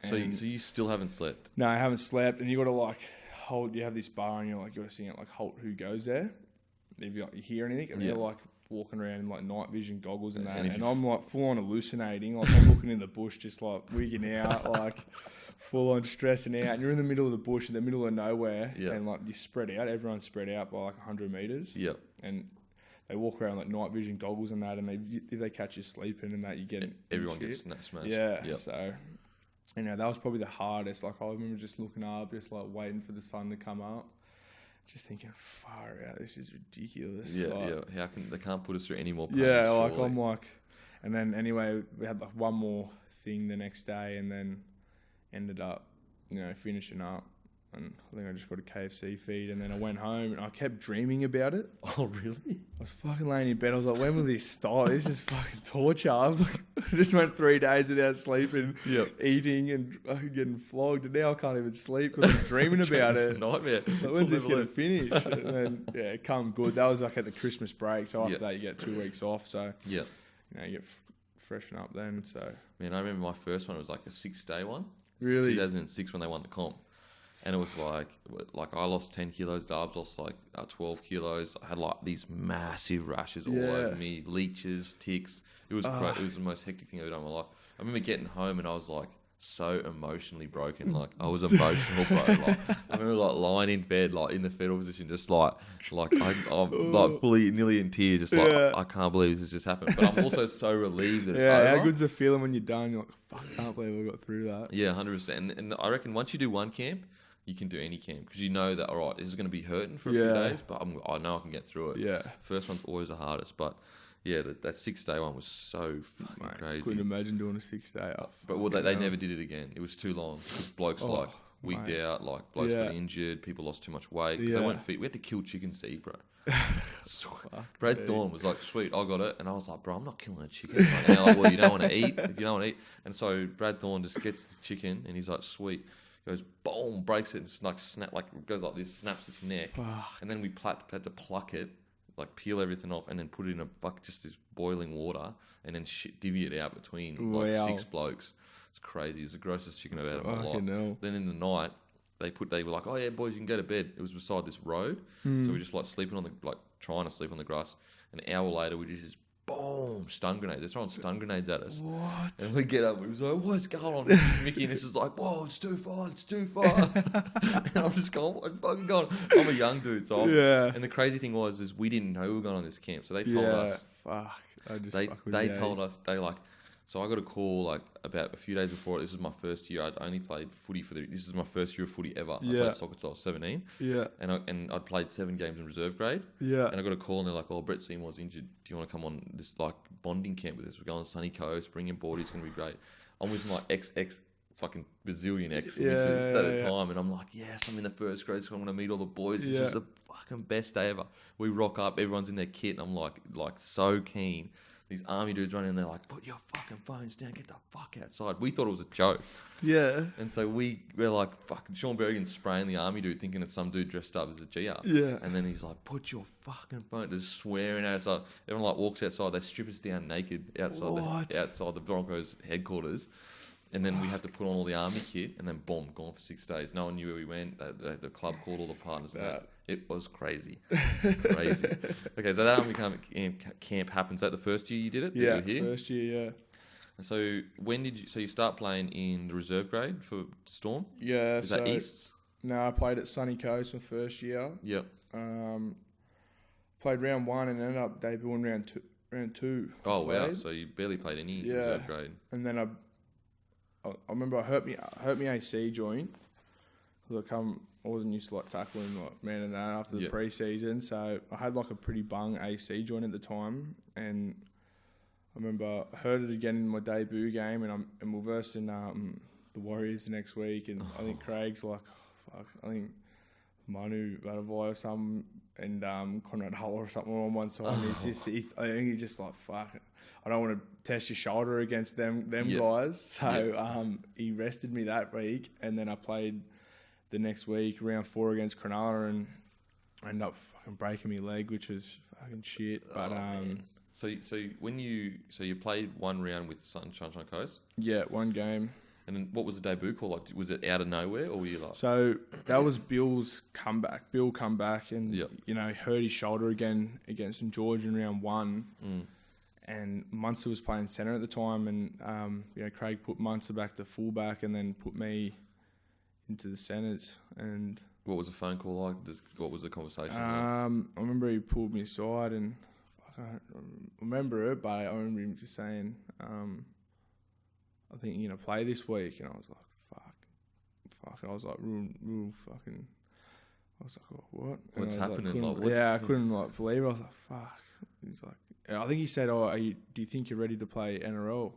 Speaker 1: So you still haven't slept?
Speaker 2: No, I haven't slept, and you got to like hold. You have this bar, and you're like, you got to sing it like "Halt, who goes there?" If you hear anything, and they're like walking around in like night vision goggles and that, and I'm like full on hallucinating, like I'm looking in the bush, just like wigging out, like full on stressing out. And you're in the middle of the bush, in the middle of nowhere, and like you spread out. Everyone's spread out by like 100 meters.
Speaker 1: Yep.
Speaker 2: And they walk around like night vision goggles and that, and if they catch you sleeping and that, you get
Speaker 1: everyone gets smashed.
Speaker 2: Yeah. Yep. So, that was probably the hardest. Like I remember just looking up, just like waiting for the sun to come up, just thinking, far out, this is ridiculous.
Speaker 1: Yeah,
Speaker 2: like,
Speaker 1: how can they can't put us through any more pain?
Speaker 2: Yeah, like I'm like, and then anyway, we had like one more thing the next day, and then ended up, finishing up. And I think I just got a KFC feed, and then I went home and I kept dreaming about it.
Speaker 1: Oh, really?
Speaker 2: I was fucking laying in bed. I was like, when will this stop? This is fucking torture. I just went 3 days without sleeping, eating, and getting flogged. And now I can't even sleep because I'm dreaming about it.
Speaker 1: It's a nightmare.
Speaker 2: Like, when's this going to finish? And then, it come good. That was like at the Christmas break. So after that, you get 2 weeks off. So, you get freshen up then. So,
Speaker 1: man, I remember my first one was like a 6-day one.
Speaker 2: Really?
Speaker 1: 2006 when they won the comp. And it was like I lost 10 kilos, Darbs lost like 12 kilos. I had like these massive rashes all over me, leeches, ticks. It was it was the most hectic thing I've ever done in my life. I remember getting home and I was like so emotionally broken. Like I was emotional, bro. Like I remember like lying in bed, like in the fetal position, just like I'm like fully nearly in tears, just like I can't believe this just happened. But I'm also so relieved that it's over.
Speaker 2: How good's the feeling when you're done? You're like, fuck, I can't believe I got through that.
Speaker 1: Yeah, 100%. And I reckon once you do one camp, you can do any camp because you know that, all right, this is going to be hurting for a few days, but I know I can get through it.
Speaker 2: Yeah.
Speaker 1: First one's always the hardest, but yeah, that 6-day one was so fucking crazy.
Speaker 2: Couldn't imagine doing a 6-day up.
Speaker 1: But they never did it again. It was too long because blokes wigged out, like blokes got injured, people lost too much weight because they weren't fit. We had to kill chickens to eat, bro. Brad Dawn was like, sweet, I got it. And I was like, bro, I'm not killing a chicken. Like, and they're like, well, you don't want to eat. If you don't want to eat. And so Brad Dawn just gets the chicken and he's like, sweet. Goes boom, breaks it, and just like snap, like goes like this, snaps its neck, and then we had to pluck it, like peel everything off, and then put it in a bucket, just this boiling water, and then divvy it out between like 6 blokes. It's crazy. It's the grossest chicken I've ever had in my life.
Speaker 2: Hell.
Speaker 1: Then in the night, they were like, oh yeah, boys, you can go to bed. It was beside this road, so we just like sleeping on trying to sleep on the grass. An hour later, we just boom, stun grenades. They're throwing stun grenades at us.
Speaker 2: What?
Speaker 1: And we get up and we're like, what's going on? Mickey and this is like, whoa, it's too far. And I'm just going, what fucking going on? I'm a young dude, so and the crazy thing is we didn't know we were going on this camp. So they told us.
Speaker 2: Fuck.
Speaker 1: They told us, so I got a call like about a few days before. This is my first year. I'd only played footy this is my first year of footy ever. I played soccer till I was 17.
Speaker 2: Yeah.
Speaker 1: And I'd played 7 games in reserve grade. Yeah. And I got a call and they're like, oh, Brett Seymour's injured. Do you want to come on this like bonding camp with us? We're going to Sunny Coast, bring your board. It's going to be great. I'm with my ex fucking bazillion ex-missus at the time. And I'm like, yes, I'm in the first grade, so I'm going to meet all the boys. This is the fucking best day ever. We rock up. Everyone's in their kit. And I'm like so keen. These army dudes running in there like, put your fucking phones down, get the fuck outside. We thought it was a joke. Yeah. And so we're like, fucking Sean Berrigan's spraying the army dude thinking it's some dude dressed up as a GR. Yeah. And then he's like, put your fucking phone, just swearing outside. Everyone like walks outside, they strip us down naked outside the Broncos headquarters. And then we have to put on all the army kit, and then boom, gone for 6 days. No one knew where we went. The club called all the partners. And that. It was crazy, crazy. Okay, so that army camp happens. Is that the first year you did it?
Speaker 2: Yeah, first year. Yeah.
Speaker 1: And so when did you? So you start playing in the reserve grade for Storm?
Speaker 2: Yeah.
Speaker 1: Is that East?
Speaker 2: No, I played at Sunny Coast my first year. Yep. Played round 1 and ended up debuting round two.
Speaker 1: Oh wow! So you barely played any reserve grade.
Speaker 2: And then I remember I hurt me AC joint because I wasn't used to like tackling like man and that after the preseason, so I had like a pretty bung AC joint at the time, and I remember I hurt it again in my debut game, and we're versing the Warriors the next week, and I think Craig's like, oh, fuck, I think Manu Vadavai or something, and Conrad Hull or something on one side, and I think he's just like, fuck it. I don't want to test your shoulder against them guys. So he rested me that week, and then I played the next week, round 4 against Cronulla, and I ended up fucking breaking my leg, which was fucking shit. But
Speaker 1: so you played one round with Sunshine Coast?
Speaker 2: Yeah, one game.
Speaker 1: And then what was the debut called? Like, was it out of nowhere, or were you like?
Speaker 2: So that was Bill's comeback. Bill come back and hurt his shoulder again against St George in round 1. And Munster was playing centre at the time, and Craig put Munster back to fullback, and then put me into the centres. And
Speaker 1: what was the phone call like? What was the conversation like?
Speaker 2: I remember he pulled me aside, and I don't remember it, but I remember him just saying, "I think you're gonna play this week," and I was like, "Fuck!" And I was like, real fucking. I was like, what? And
Speaker 1: what's happening?
Speaker 2: I couldn't believe it. I was like, fuck. He's like, I think he said, "Oh, do you think you're ready to play NRL?"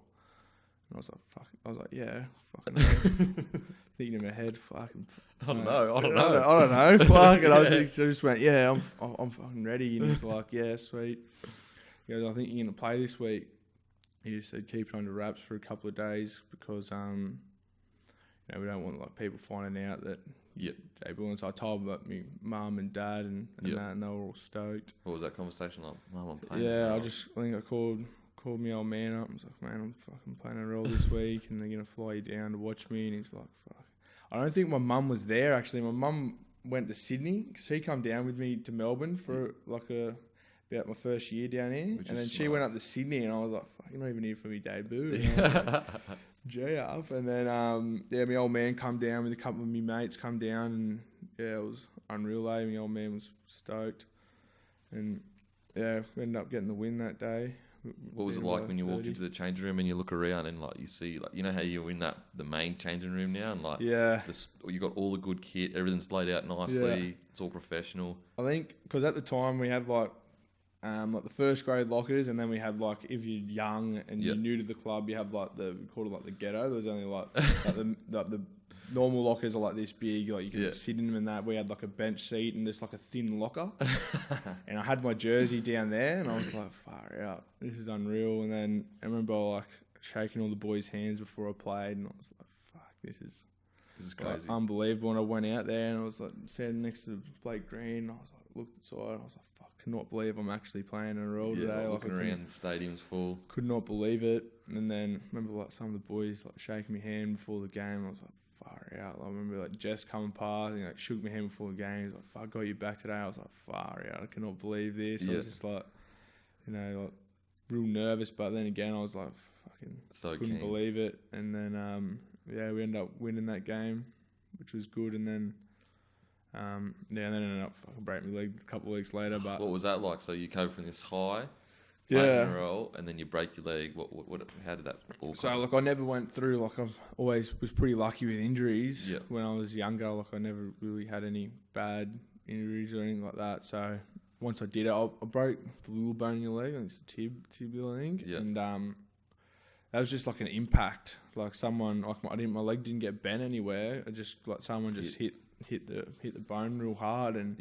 Speaker 2: And I was like, "Fuck." I was like, "Yeah, fucking." Thinking in my head, fucking.
Speaker 1: I don't know.
Speaker 2: I don't know. Fuck. And I just went, "Yeah, I'm fucking ready." And he's like, "Yeah, sweet." He goes, "I think you're gonna play this week." He just said, "Keep it under wraps for a couple of days because we don't want like people finding out that." And so I told them about my mum and dad and that, and they were all stoked.
Speaker 1: What was that conversation like? Mum, I'm playing.
Speaker 2: Yeah, I think I called called my old man up. I was like, man, I'm fucking playing a role this week, and they're gonna fly you down to watch me. And he's like, fuck. I don't think my mum was there actually. My mum went to Sydney. She come down with me to Melbourne for like about my first year down here, and then she went up to Sydney, and I was like, fuck, you're not even here for me debut. And I was like, Gee up. And then my old man come down with a couple of my mates come down, and it was unreal. My old man was stoked, and we ended up getting the win that day.
Speaker 1: What was it like when you walked into the changing room and you look around and like you see, like, you know how you're in the main changing room now, and like you got all the good kit, everything's laid out nicely, it's all professional. I
Speaker 2: think because at the time we had like the first grade lockers, and then we had like, if you're young and you're new to the club, you have like we called it like the ghetto. There was only like the normal lockers are like this big, like you can sit in them, and that we had like a bench seat and just like a thin locker. And I had my jersey down there, and I was like, far out, this is unreal. And then I remember like shaking all the boys' hands before I played, and I was like, fuck, this is crazy, like, unbelievable. And I went out there and I was like standing next to Blake Green, and I was like, looked inside, I was like, cannot believe I'm actually playing in a role today.
Speaker 1: Looking around, the stadium's full.
Speaker 2: Could not believe it. And then I remember like some of the boys like shaking my hand before the game. I was like, far out. I remember like Jess coming past and like shook my hand before the game. He's like, fuck, got you back today. I was like, far out. I cannot believe this. I was just like, like real nervous. But then again, I was like, fucking couldn't believe it. And then we ended up winning that game, which was good. And then and then ended up fucking breaking my leg a couple of weeks later. But
Speaker 1: what was that like? So you go from this high, playing in a role, and then you break your leg. How did that all come?
Speaker 2: So, like, I never went through, like, I always was pretty lucky with injuries. When I was younger, like, I never really had any bad injuries or anything like that. So once I did it, I broke the little bone in your leg. I think it's the tibia, I think. And that was just like an impact. Like someone, like my leg didn't get bent anywhere. I just like someone just hit the bone real hard and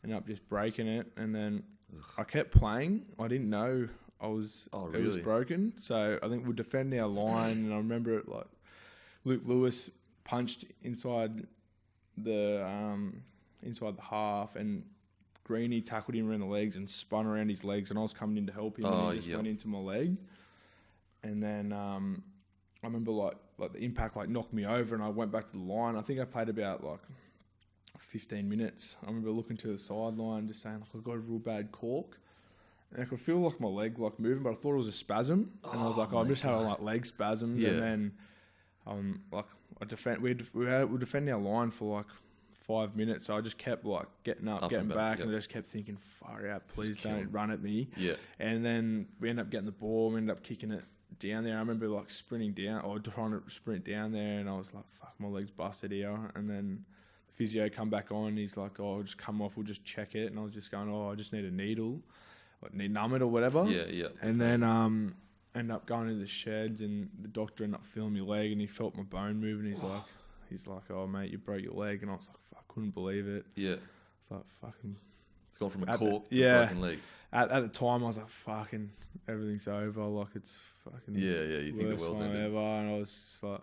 Speaker 2: ended up just breaking it. And then I kept playing. I didn't know it was broken. So I think we'll defend our line, and I remember it like Luke Lewis punched inside the half, and Greeny tackled him around the legs and spun around his legs, and I was coming in to help him, and he just went into my leg. And then I remember like the impact like knocked me over, and I went back to the line. I think I played about like 15 minutes. I remember looking to the sideline, just saying like I got a real bad cork, and I could feel like my leg like moving, but I thought it was a spasm, and I was like, I'm just having like leg spasms. And then like we defending our line for like 5 minutes, so I just kept like getting up getting back, and I just kept thinking, far out, please don't run at me. And then we ended up getting the ball, we ended up kicking it down there. I remember like sprinting down or trying to sprint down there, and I was like, fuck, my leg's busted here. And then the physio come back on, and he's like, oh, just come off, we'll just check it. And I was just going, oh, I just need a needle, like need numb it or whatever. And then ended up going into the sheds, and the doctor ended up feeling my leg, and he felt my bone moving. He's like, oh mate, you broke your leg. And I was like, fuck, couldn't believe it. It's like fucking,
Speaker 1: it's gone from a cork to a broken leg.
Speaker 2: At the time, I was like, fucking, everything's over. Like, it's fucking
Speaker 1: you think the world's ended.
Speaker 2: Ever. And I was just like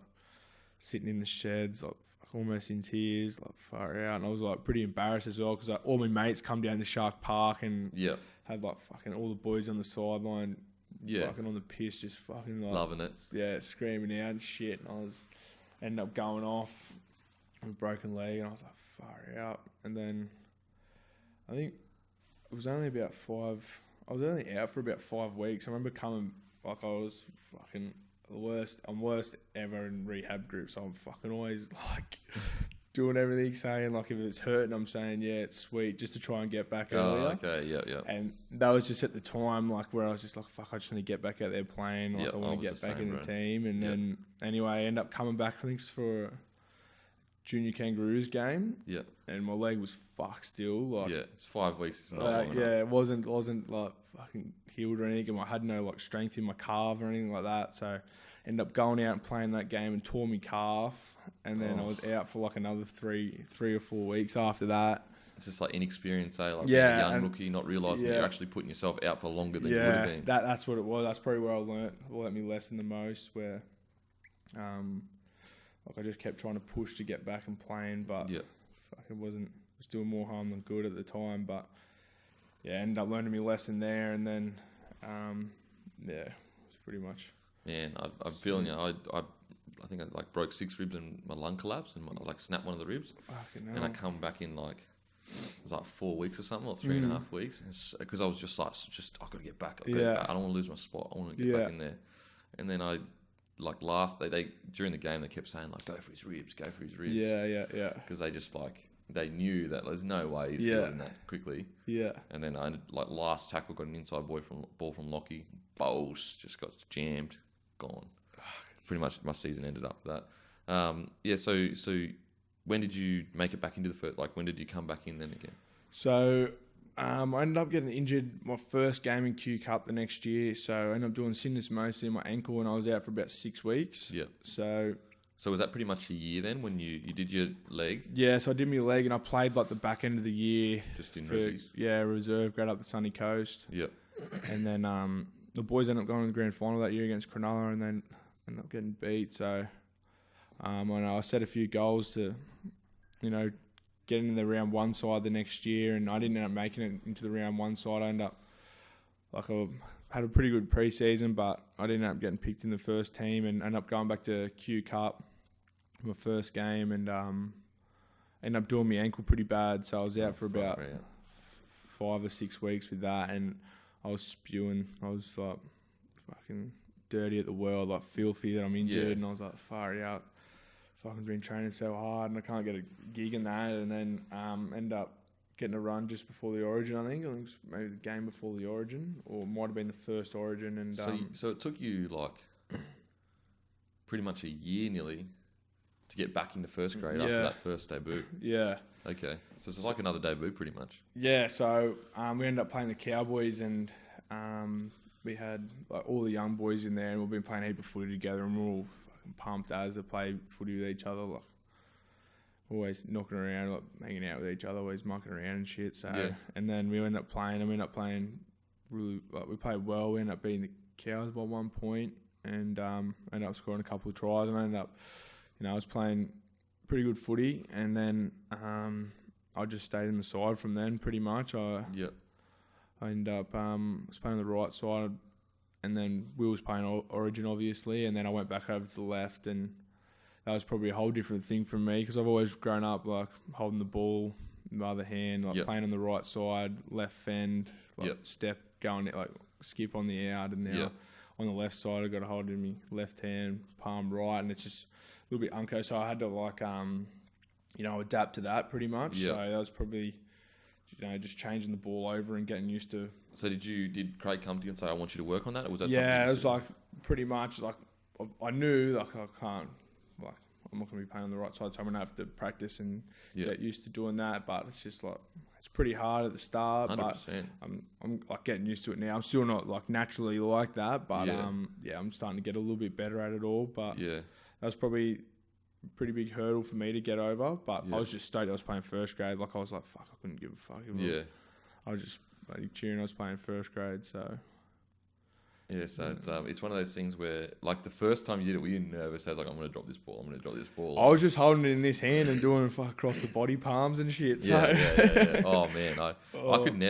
Speaker 2: sitting in the sheds, like almost in tears, like far out. And I was like pretty embarrassed as well, because like all my mates come down to Shark Park and had like fucking all the boys on the sideline, fucking on the piss, just fucking like
Speaker 1: loving it.
Speaker 2: Screaming out and shit. And I was ended up going off with a broken leg, and I was like, far out. And then I think it was only about I was only out for about 5 weeks. I remember coming, like I was fucking the worst. I'm worst ever in rehab groups. So I'm fucking always like doing everything, saying like if it's hurting, I'm saying it's sweet, just to try and get back earlier. And that was just at the time like where I was just like, fuck, I just want to get back out there playing. Like I want to get back in the team. And then anyway, I ended up coming back, I think it's for a junior Kangaroos game. And my leg was fucked still. Like
Speaker 1: it's 5 weeks. It's not long enough.
Speaker 2: It wasn't like fucking healed or anything. I had no like strength in my calf or anything like that. So ended up going out and playing that game and tore my calf. And then I was out for like another three or 4 weeks after that.
Speaker 1: It's just like inexperience, like being a young rookie, not realising that you're actually putting yourself out for longer than you would have been.
Speaker 2: That's what it was. That's probably where I learnt me lesson the most, where like I just kept trying to push to get back and playing, but fucking was doing more harm than good at the time. But ended up learning my lesson there, and then yeah, it's pretty much.
Speaker 1: Man, I'm feeling it. I think I like broke 6 ribs and my lung collapsed and I like snapped one of the ribs.
Speaker 2: Fucking
Speaker 1: and
Speaker 2: hell.
Speaker 1: I come back in like it was like 4 weeks or something, or 3.5 weeks, because I was just like, I got to get back. I don't want to lose my spot. I want to get back in there. And then I like they during the game they kept saying like go for his ribs.
Speaker 2: Yeah.
Speaker 1: Because they just like they knew that there's no way he's healing that quickly. Yeah. And then I like last tackle got an inside ball from Lockie. Bowls just got jammed, gone. Pretty much my season ended after that. So when did you make it back into the first? Like when did you come back in then again?
Speaker 2: So I ended up getting injured my first game in Q Cup the next year. So I ended up doing syndesmosis in my ankle and I was out for about 6 weeks. Yeah. So
Speaker 1: was that pretty much a year then when you did your leg?
Speaker 2: Yeah, so I did my leg and I played like the back end of the year.
Speaker 1: Just in reserves?
Speaker 2: Yeah, reserve, grade up the sunny coast.
Speaker 1: Yeah.
Speaker 2: And then the boys ended up going to the grand final that year against Cronulla and then ended up getting beat. So I set a few goals to, get into the round 1 side the next year, and I didn't end up making it into the round 1 side. I ended up I had a pretty good preseason, but I didn't end up getting picked in the first team, and ended up going back to Q Cup, my first game, and ended up doing my ankle pretty bad. So I was out for about 5 or 6 weeks with that, and I was spewing. I was like fucking dirty at the world, like filthy that I'm injured, and I was like far out. Fucking been training so hard and I can't get a gig in that, and then end up getting a run just before the Origin. I think it was maybe the game before the Origin, or it might have been the first Origin. And
Speaker 1: so it took you like pretty much a year nearly to get back into first grade after that first debut.
Speaker 2: Yeah.
Speaker 1: Okay, so it's like another debut pretty much.
Speaker 2: Yeah. So we ended up playing the Cowboys, and we had like all the young boys in there, and we've been playing a heap of footy together, and we're all pumped as to play footy with each other, like always knocking around, like hanging out with each other, always mucking around and shit. So and then we ended up playing really, like we played well. We ended up beating the Cows by 1 point, and ended up scoring a couple of tries, and I ended up, I was playing pretty good footy, and then I just stayed in the side from then pretty much. I ended up was playing on the right side. And then Will was playing Origin, obviously, and then I went back over to the left, and that was probably a whole different thing for me because I've always grown up like holding the ball in the other hand, like playing on the right side, left fend, step, going like skip on the out, and now on the left side I got to hold it in my left hand, palm right, and it's just a little bit unco. So I had to like adapt to that pretty much. So that was probably just changing the ball over and getting used to.
Speaker 1: So did Craig come to you and say, I want you to work on that? Or was that
Speaker 2: it was like pretty much like I knew like I can't, like I'm not going to be playing on the right side, so I'm going to have to practice and get used to doing that. But it's just like, it's pretty hard at the start, 100%. But I'm like getting used to it now. I'm still not like naturally like that, but I'm starting to get a little bit better at it all. But that was probably a pretty big hurdle for me to get over. But I was just stoked I was playing first grade. Like I was like, fuck, I couldn't give a fuck. I was just like cheering. I was playing first grade, so.
Speaker 1: Yeah, so it's one of those things where, like, the first time you did it, were you nervous? I was like, I'm going to drop this ball.
Speaker 2: I was just holding it in this hand and doing across the body palms and shit. So.
Speaker 1: Yeah. Oh man,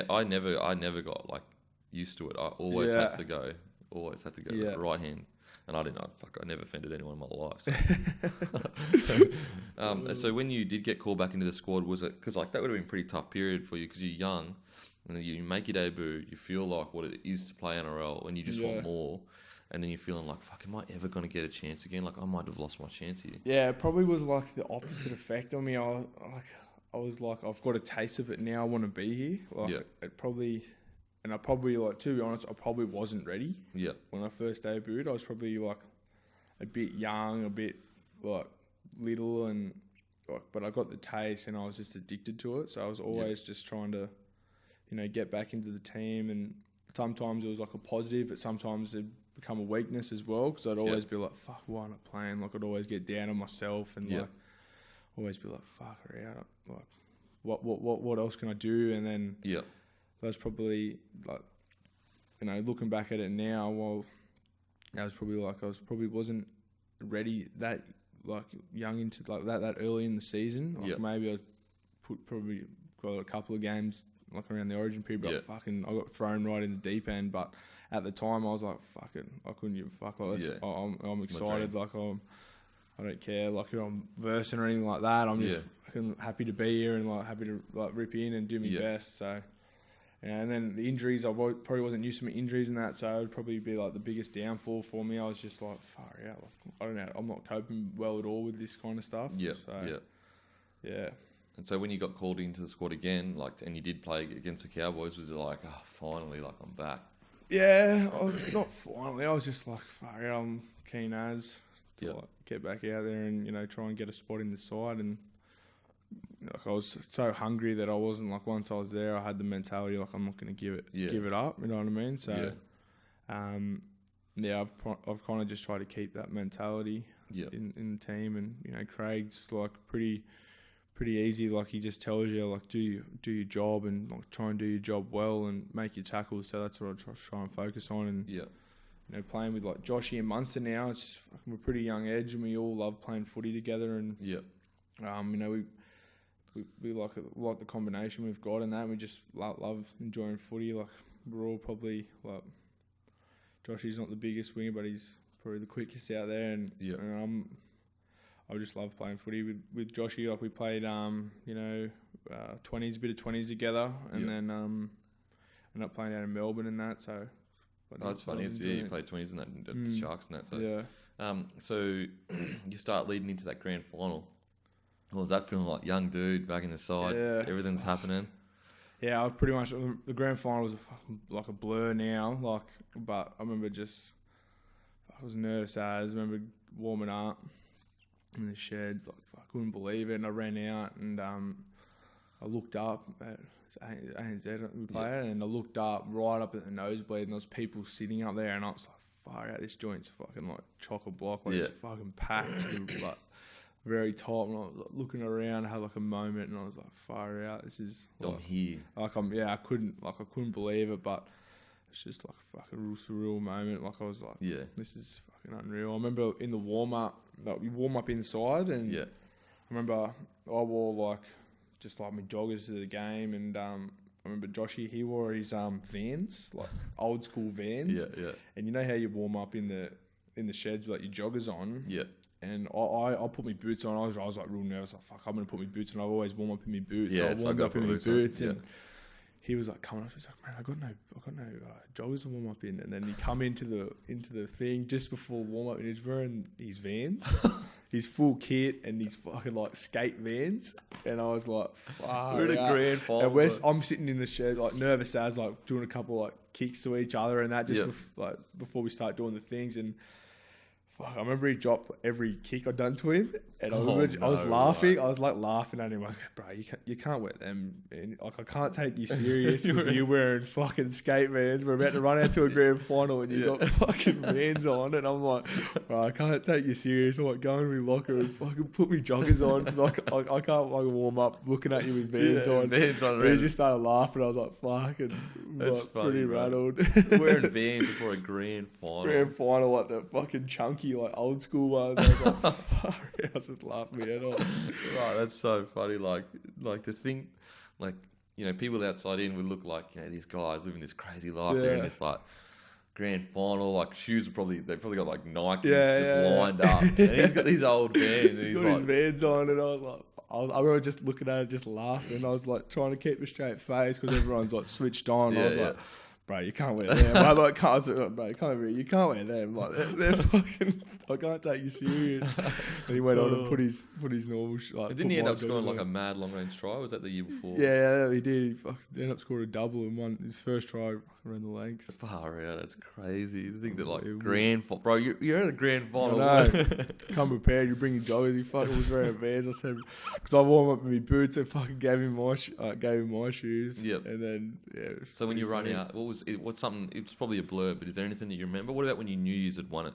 Speaker 1: I never got like used to it. I always had to go with the right hand, and I never offended anyone in my life. So when you did get called back into the squad, was it because like that would have been a pretty tough period for you because you're young. And then you make your debut, you feel like what it is to play NRL, and you just want more. And then you're feeling like, fuck, am I ever going to get a chance again? Like, I might have lost my chance here.
Speaker 2: Yeah, it probably was like the opposite effect on me. I was like, I've got a taste of it now. I want to be here. Like, it probably, and I probably, like, to be honest, I probably wasn't ready. Yeah. When I first debuted, I was probably like a bit young, a bit like little, and like, but I got the taste, and I was just addicted to it. So I was always just trying to, get back into the team, and sometimes it was like a positive, but sometimes it'd become a weakness as well, because I'd always be like, fuck, why not playing? Like, I'd always get down on myself, and like, always be like, fuck her out. Like, what else can I do? And then that was probably like, looking back at it now, well, I was probably like, wasn't ready that like young into like that early in the season. Like maybe I was probably got a couple of games like around the Origin period, but I got thrown right in the deep end. But at the time, I was like, fucking, I couldn't give a fuck. Like, I'm excited. Like, I don't care. Like, who I'm versing or anything like that. I'm just fucking happy to be here and like happy to like rip in and do my best. So, and then the injuries, I probably wasn't used to my injuries and that. So it would probably be like the biggest downfall for me. I was just like, far out. Like, I don't know. I'm not coping well at all with this kind of stuff. Yeah. So, yeah.
Speaker 1: And so when you got called into the squad again, like, and you did play against the Cowboys, was it like, oh, finally, like, I'm back?
Speaker 2: Yeah, not finally. I was just like, far out, I'm keen as to like, get back out there and, you know, try and get a spot in the side. And like, I was so hungry that I wasn't like, once I was there, I had the mentality like, I'm not going to give it up. You know what I mean? So, I've kind of just tried to keep that mentality in the team. And, you know, Craig's like pretty easy. Like, he just tells you, like, do your job and like try and do your job well and make your tackles. So that's what I try and focus on. And you know, playing with like Joshy and Munster now, it's we're pretty young edge, and we all love playing footy together. And you know, we like the combination we've got in that. And we just love enjoying footy. Like, we're all probably like, Joshy's not the biggest winger, but he's probably the quickest out there. And I just love playing footy with Joshy. Like, we played, 20s, a bit of 20s together, and then ended up playing out in Melbourne and that. So
Speaker 1: that's funny. You played 20s and that at the Sharks and that. So so you start leading into that grand final. What was that feeling like? Young dude back in the side, everything's happening. Yeah,
Speaker 2: I was pretty much, the grand final was like a blur now. Like, but I remember I was nervous as. I remember warming up in the sheds, like, I couldn't believe it, and I ran out and I looked up at ANZ we played, and I looked up right up at the nosebleed, and there was people sitting up there, and I was like, far out, this joint's fucking like chock-a-block, like it's fucking packed to the like very top. And I was like, looking around, I had like a moment, and I was like, far out, this is like,
Speaker 1: I'm here.
Speaker 2: Like, I couldn't believe it, but it's just like a fucking real surreal moment. Like, I was like, this is fucking unreal. I remember in the warm-up, like, we warm up inside, and I remember I wore like just like my joggers to the game, and I remember Joshy, he wore his Vans, like old school Vans. And you know how you warm up in the sheds with like your joggers on. And I put my boots on. I was like real nervous. Like, fuck, I'm gonna put my boots on. I've always warmed up in my boots. So I warmed up in my boots, and he was like coming up. He's like, man, I got no joggers to warm up in. And then he come into the thing just before warm up, and he's wearing his Vans, his full kit, and his fucking like skate Vans. And I was like,
Speaker 1: we're in a grand final.
Speaker 2: And I'm sitting in the shed like nervous as, like, doing a couple like kicks to each other and that just before we start doing the things. And I remember he dropped every kick I'd done to him, and I was laughing. I was like laughing at him, like, bro, you can't wear them, man. Like, I can't take you serious with you wearing fucking skate Vans. We're about to run out to a grand final, and you got fucking Vans on, and I'm like, bro, I can't take you serious. I'm like, go in my locker and fucking put me joggers on, because I can't fucking warm up looking at you with Vans on.
Speaker 1: Vans on.
Speaker 2: And he just started laughing. I was like, fucking, that's like, funny, pretty rattled.
Speaker 1: Wearing Vans before a grand final.
Speaker 2: Grand final, like the fucking chunky, like old school one. I was like, I was just laughing my head off.
Speaker 1: Right, that's so funny. Like to think, like, you know, people outside in would look like, you know, these guys living this crazy life. They're in this like grand final, like shoes they probably got like Nikes lined up, and he's got these old Vans.
Speaker 2: He's got his Vans on, and I was like, I remember just looking at it, just laughing. I was like trying to keep a straight face because everyone's like switched on. I was like, bro, you can't wear them. I like, bro, you can't wear them. Like, they're fucking. I can't take you serious. And he went on and put his normal. Like,
Speaker 1: didn't he end up scoring like a mad long range try? Was that the year before?
Speaker 2: Yeah, he did. He ended up scoring a double and won his first try around the length.
Speaker 1: Far out, that's crazy. To think that like grand final, bro. You're at a grand final.
Speaker 2: I know. Come prepared. You bring your joggers. He fucking was wearing Vans. I said, because I warmed up with my boots and fucking gave him my shoes.
Speaker 1: Yep.
Speaker 2: And then
Speaker 1: So when you run out, what's something? It's probably a blur, but is there anything that you remember? What about when you knew you had won it?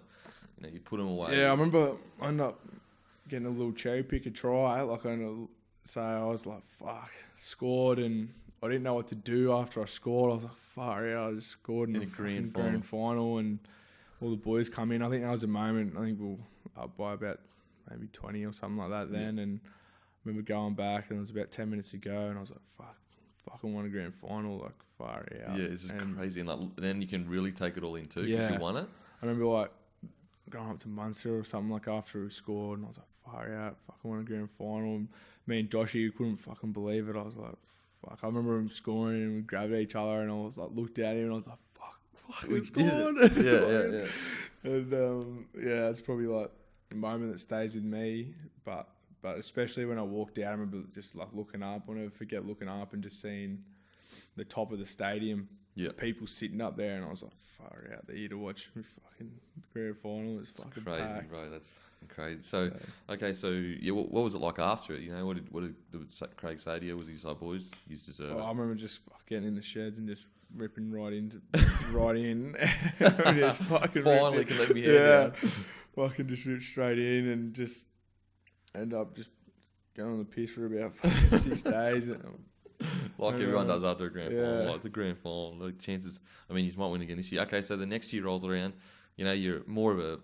Speaker 1: You know, you put them away.
Speaker 2: Yeah, I remember I ended up getting a little cherry picker try. Like, so I was like, fuck, scored, and I didn't know what to do after I scored. I was like, fuck, yeah, I just scored in the grand final, and all the boys come in. I think that was a moment. I think we were up by about maybe 20 or something like that then, and I remember going back, and it was about 10 minutes to go, and I was like, fucking won a grand final, like far out.
Speaker 1: Yeah, it's just crazy. And like, then you can really take it all in too because you won it.
Speaker 2: I remember like going up to Munster or something like after we scored, and I was like, far out, fucking won a grand final. And me and Joshy couldn't fucking believe it. I was like, fuck. I remember him scoring and we grabbed each other, and I was like, looked at him and I was like, fuck, we scored.
Speaker 1: Yeah.
Speaker 2: And it's probably like the moment that stays with me. But especially when I walked out, I remember just like looking up. I'll never forget looking up and just seeing the top of the stadium. Yeah, people sitting up there, and I was like, far out there to watch fucking grand final. It's fucking
Speaker 1: crazy,
Speaker 2: packed.
Speaker 1: bro. That's fucking crazy. So what was it like after it? You know, what did Craig say to you? Was he just like, boys, you deserve it?
Speaker 2: I remember just getting in the sheds and just ripping right in. Just fucking
Speaker 1: finally can let me hear down.
Speaker 2: Fucking just ripped straight in and just end up just going on the piss for about fucking 6 days.
Speaker 1: Like everyone does after a grand final. Like the grand final, the chances. I mean, you might win again this year. Okay, so the next year rolls around. You know, you're more of a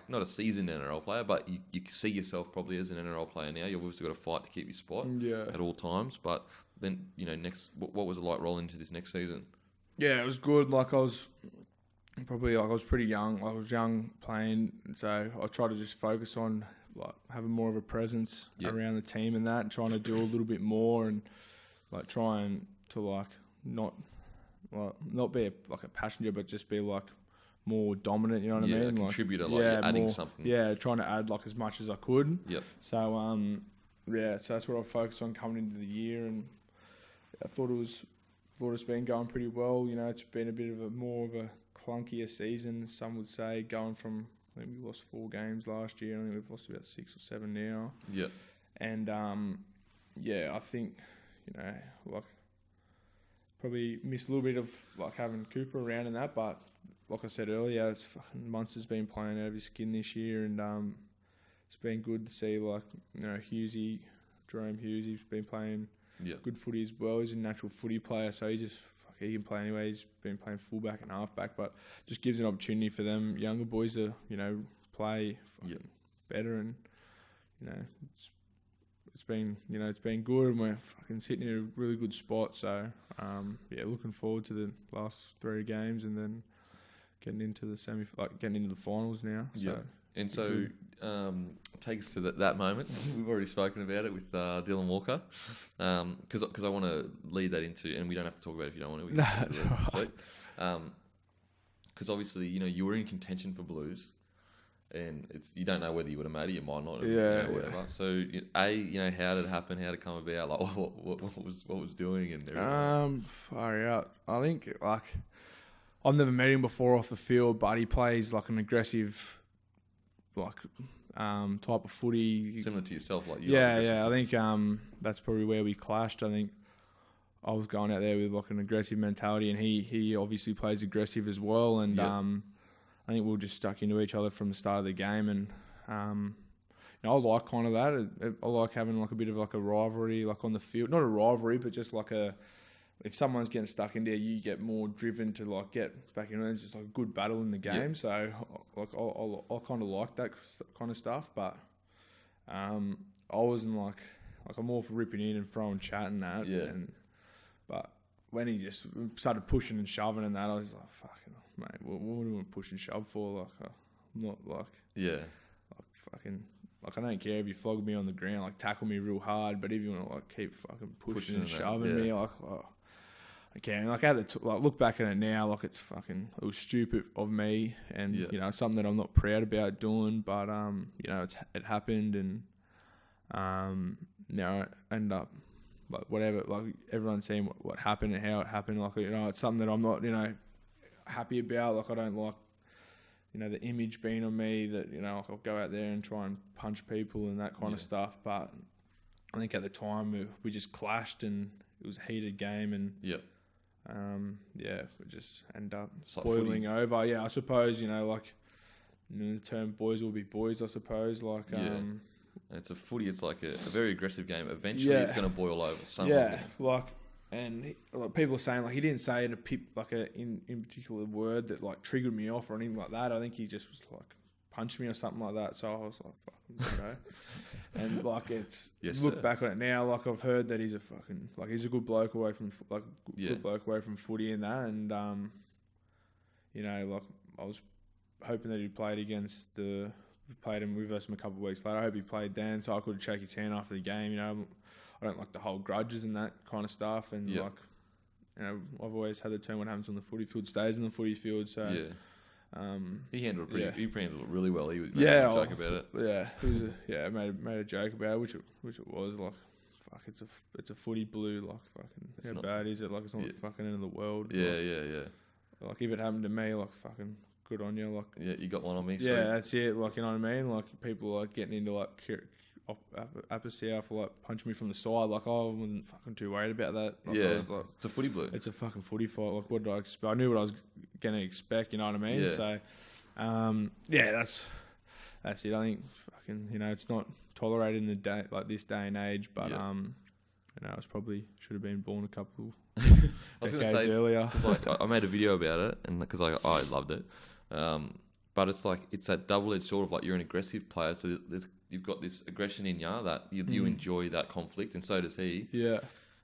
Speaker 1: not a seasoned NRL player, but you see yourself probably as an NRL player now. You've obviously got to fight to keep your spot at all times. But then, you know, what was it like rolling into this next season?
Speaker 2: Yeah, it was good. Like I was pretty young. I was young playing, and so I tried to just focus on like having more of a presence around the team and that, and trying to do a little bit more and like trying to like not be a passenger, but just be like more dominant. You know what I mean?
Speaker 1: A contributor, like adding something.
Speaker 2: Yeah, trying to add like as much as I could.
Speaker 1: Yep.
Speaker 2: So so that's what I focused on coming into the year, and I thought it's been going pretty well. You know, it's been a bit of more of a clunkier season, some would say, going from, I think we lost 4 games last year. I think we've lost about 6 or 7 now.
Speaker 1: Yeah.
Speaker 2: And I think, you know, like probably missed a little bit of like having Cooper around and that, but like I said earlier, it's fucking Munster's been playing out of his skin this year, and it's been good to see like, you know, Jerome Hughes's been playing good footy as well. He's a natural footy player, so he can play anyway. He's been playing fullback and halfback, but just gives an opportunity for them younger boys to, you know, play better, and you know, it's been good, and we're fucking sitting in a really good spot. So looking forward to the last 3 games, and then getting into the finals now. So
Speaker 1: take us to that moment. We've already spoken about it with Dylan Walker, because I want to lead that into, and we don't have to talk about it if you don't want to.
Speaker 2: That's right.
Speaker 1: Because obviously, you know, you were in contention for Blues, and you don't know whether you would have made it, you might not, whatever. So, you know, how did it happen? How did it come about? Like, what was doing and everything?
Speaker 2: Far out. I think like I've never met him before off the field, but he plays like an aggressive, like type of footy,
Speaker 1: similar to yourself, like you.
Speaker 2: I think that's probably where we clashed. I think I was going out there with like an aggressive mentality, and he obviously plays aggressive as well. And I think we were just stuck into each other from the start of the game, and you know, I like kind of that. I like having like a bit of like a rivalry, like on the field. Not a rivalry, but just like if someone's getting stuck in there, you get more driven to like get back in. It's just like a good battle in the game. Yep. So like I kind of like that kind of stuff, but I wasn't like I'm all for ripping in and throwing chat and that.
Speaker 1: Yeah.
Speaker 2: But when he just started pushing and shoving and that, I was like, fucking mate, what are we push and shove for? Like I'm not like fucking. Like, I don't care if you flog me on the ground, like, tackle me real hard, but if you want to, like, keep fucking pushing and shoving me, like, I can. Like, look back at it now, like, it was stupid of me, and, you know, it's something that I'm not proud about doing, but, you know, it happened, and, you know, I ended up, like, whatever, like, everyone's seeing what happened and how it happened, like, you know, it's something that I'm not, you know, happy about, like, I don't like, you know, the image being on me that, you know, I'll go out there and try and punch people and that kind of stuff. But I think at the time we just clashed, and it was a heated game, and we just end up boiling over. Yeah, I suppose, you know, like, you know, the term boys will be boys, I suppose. Like,
Speaker 1: and it's a footy. It's like a very aggressive game. Eventually, it's going to boil over.
Speaker 2: And like people are saying, like, he didn't say in particular word that like triggered me off or anything like that. I think he just was like punched me or something like that. So I was like, fucking, you know. And like
Speaker 1: Yes,
Speaker 2: look
Speaker 1: sir.
Speaker 2: back on it now, like I've heard that he's a fucking, like he's a good bloke away from good bloke away from footy and that. And you know, like I was hoping that he played we played him with us a couple of weeks later. I hope he played then, so I could shake his hand after the game. You know, I don't like to hold grudges and that kind of stuff. And like, you know, I've always had the term, what happens on the footy field stays on the footy field. So
Speaker 1: he handled it he handled it really well. He made a joke about it.
Speaker 2: Yeah, made a joke about it, which it was like, fuck, it's a footy blue, like fucking
Speaker 1: It's
Speaker 2: how
Speaker 1: not,
Speaker 2: bad is it? Like it's not the fucking end of the world.
Speaker 1: Yeah.
Speaker 2: Like if it happened to me, like fucking good on you. Like
Speaker 1: You got one on me.
Speaker 2: Yeah, that's it. Like, you know what I mean? Like people like getting into like apathy for like punching me from the side. Like I wasn't fucking too worried about that. Like, I was like,
Speaker 1: it's a footy blue.
Speaker 2: It's a fucking footy fight. Like what did I expect? I knew what I was gonna expect. You know what I mean?
Speaker 1: Yeah.
Speaker 2: So, that's it. I think fucking, you know, it's not tolerated in the day like this day and age. But you know, it's probably should have been born a couple
Speaker 1: I was going to say
Speaker 2: earlier.
Speaker 1: Cause like, I made a video about it, and because I loved it. But it's like it's that double-edged sword of like you're an aggressive player, so you've got this aggression in you that you enjoy that conflict, and so does he.
Speaker 2: Yeah.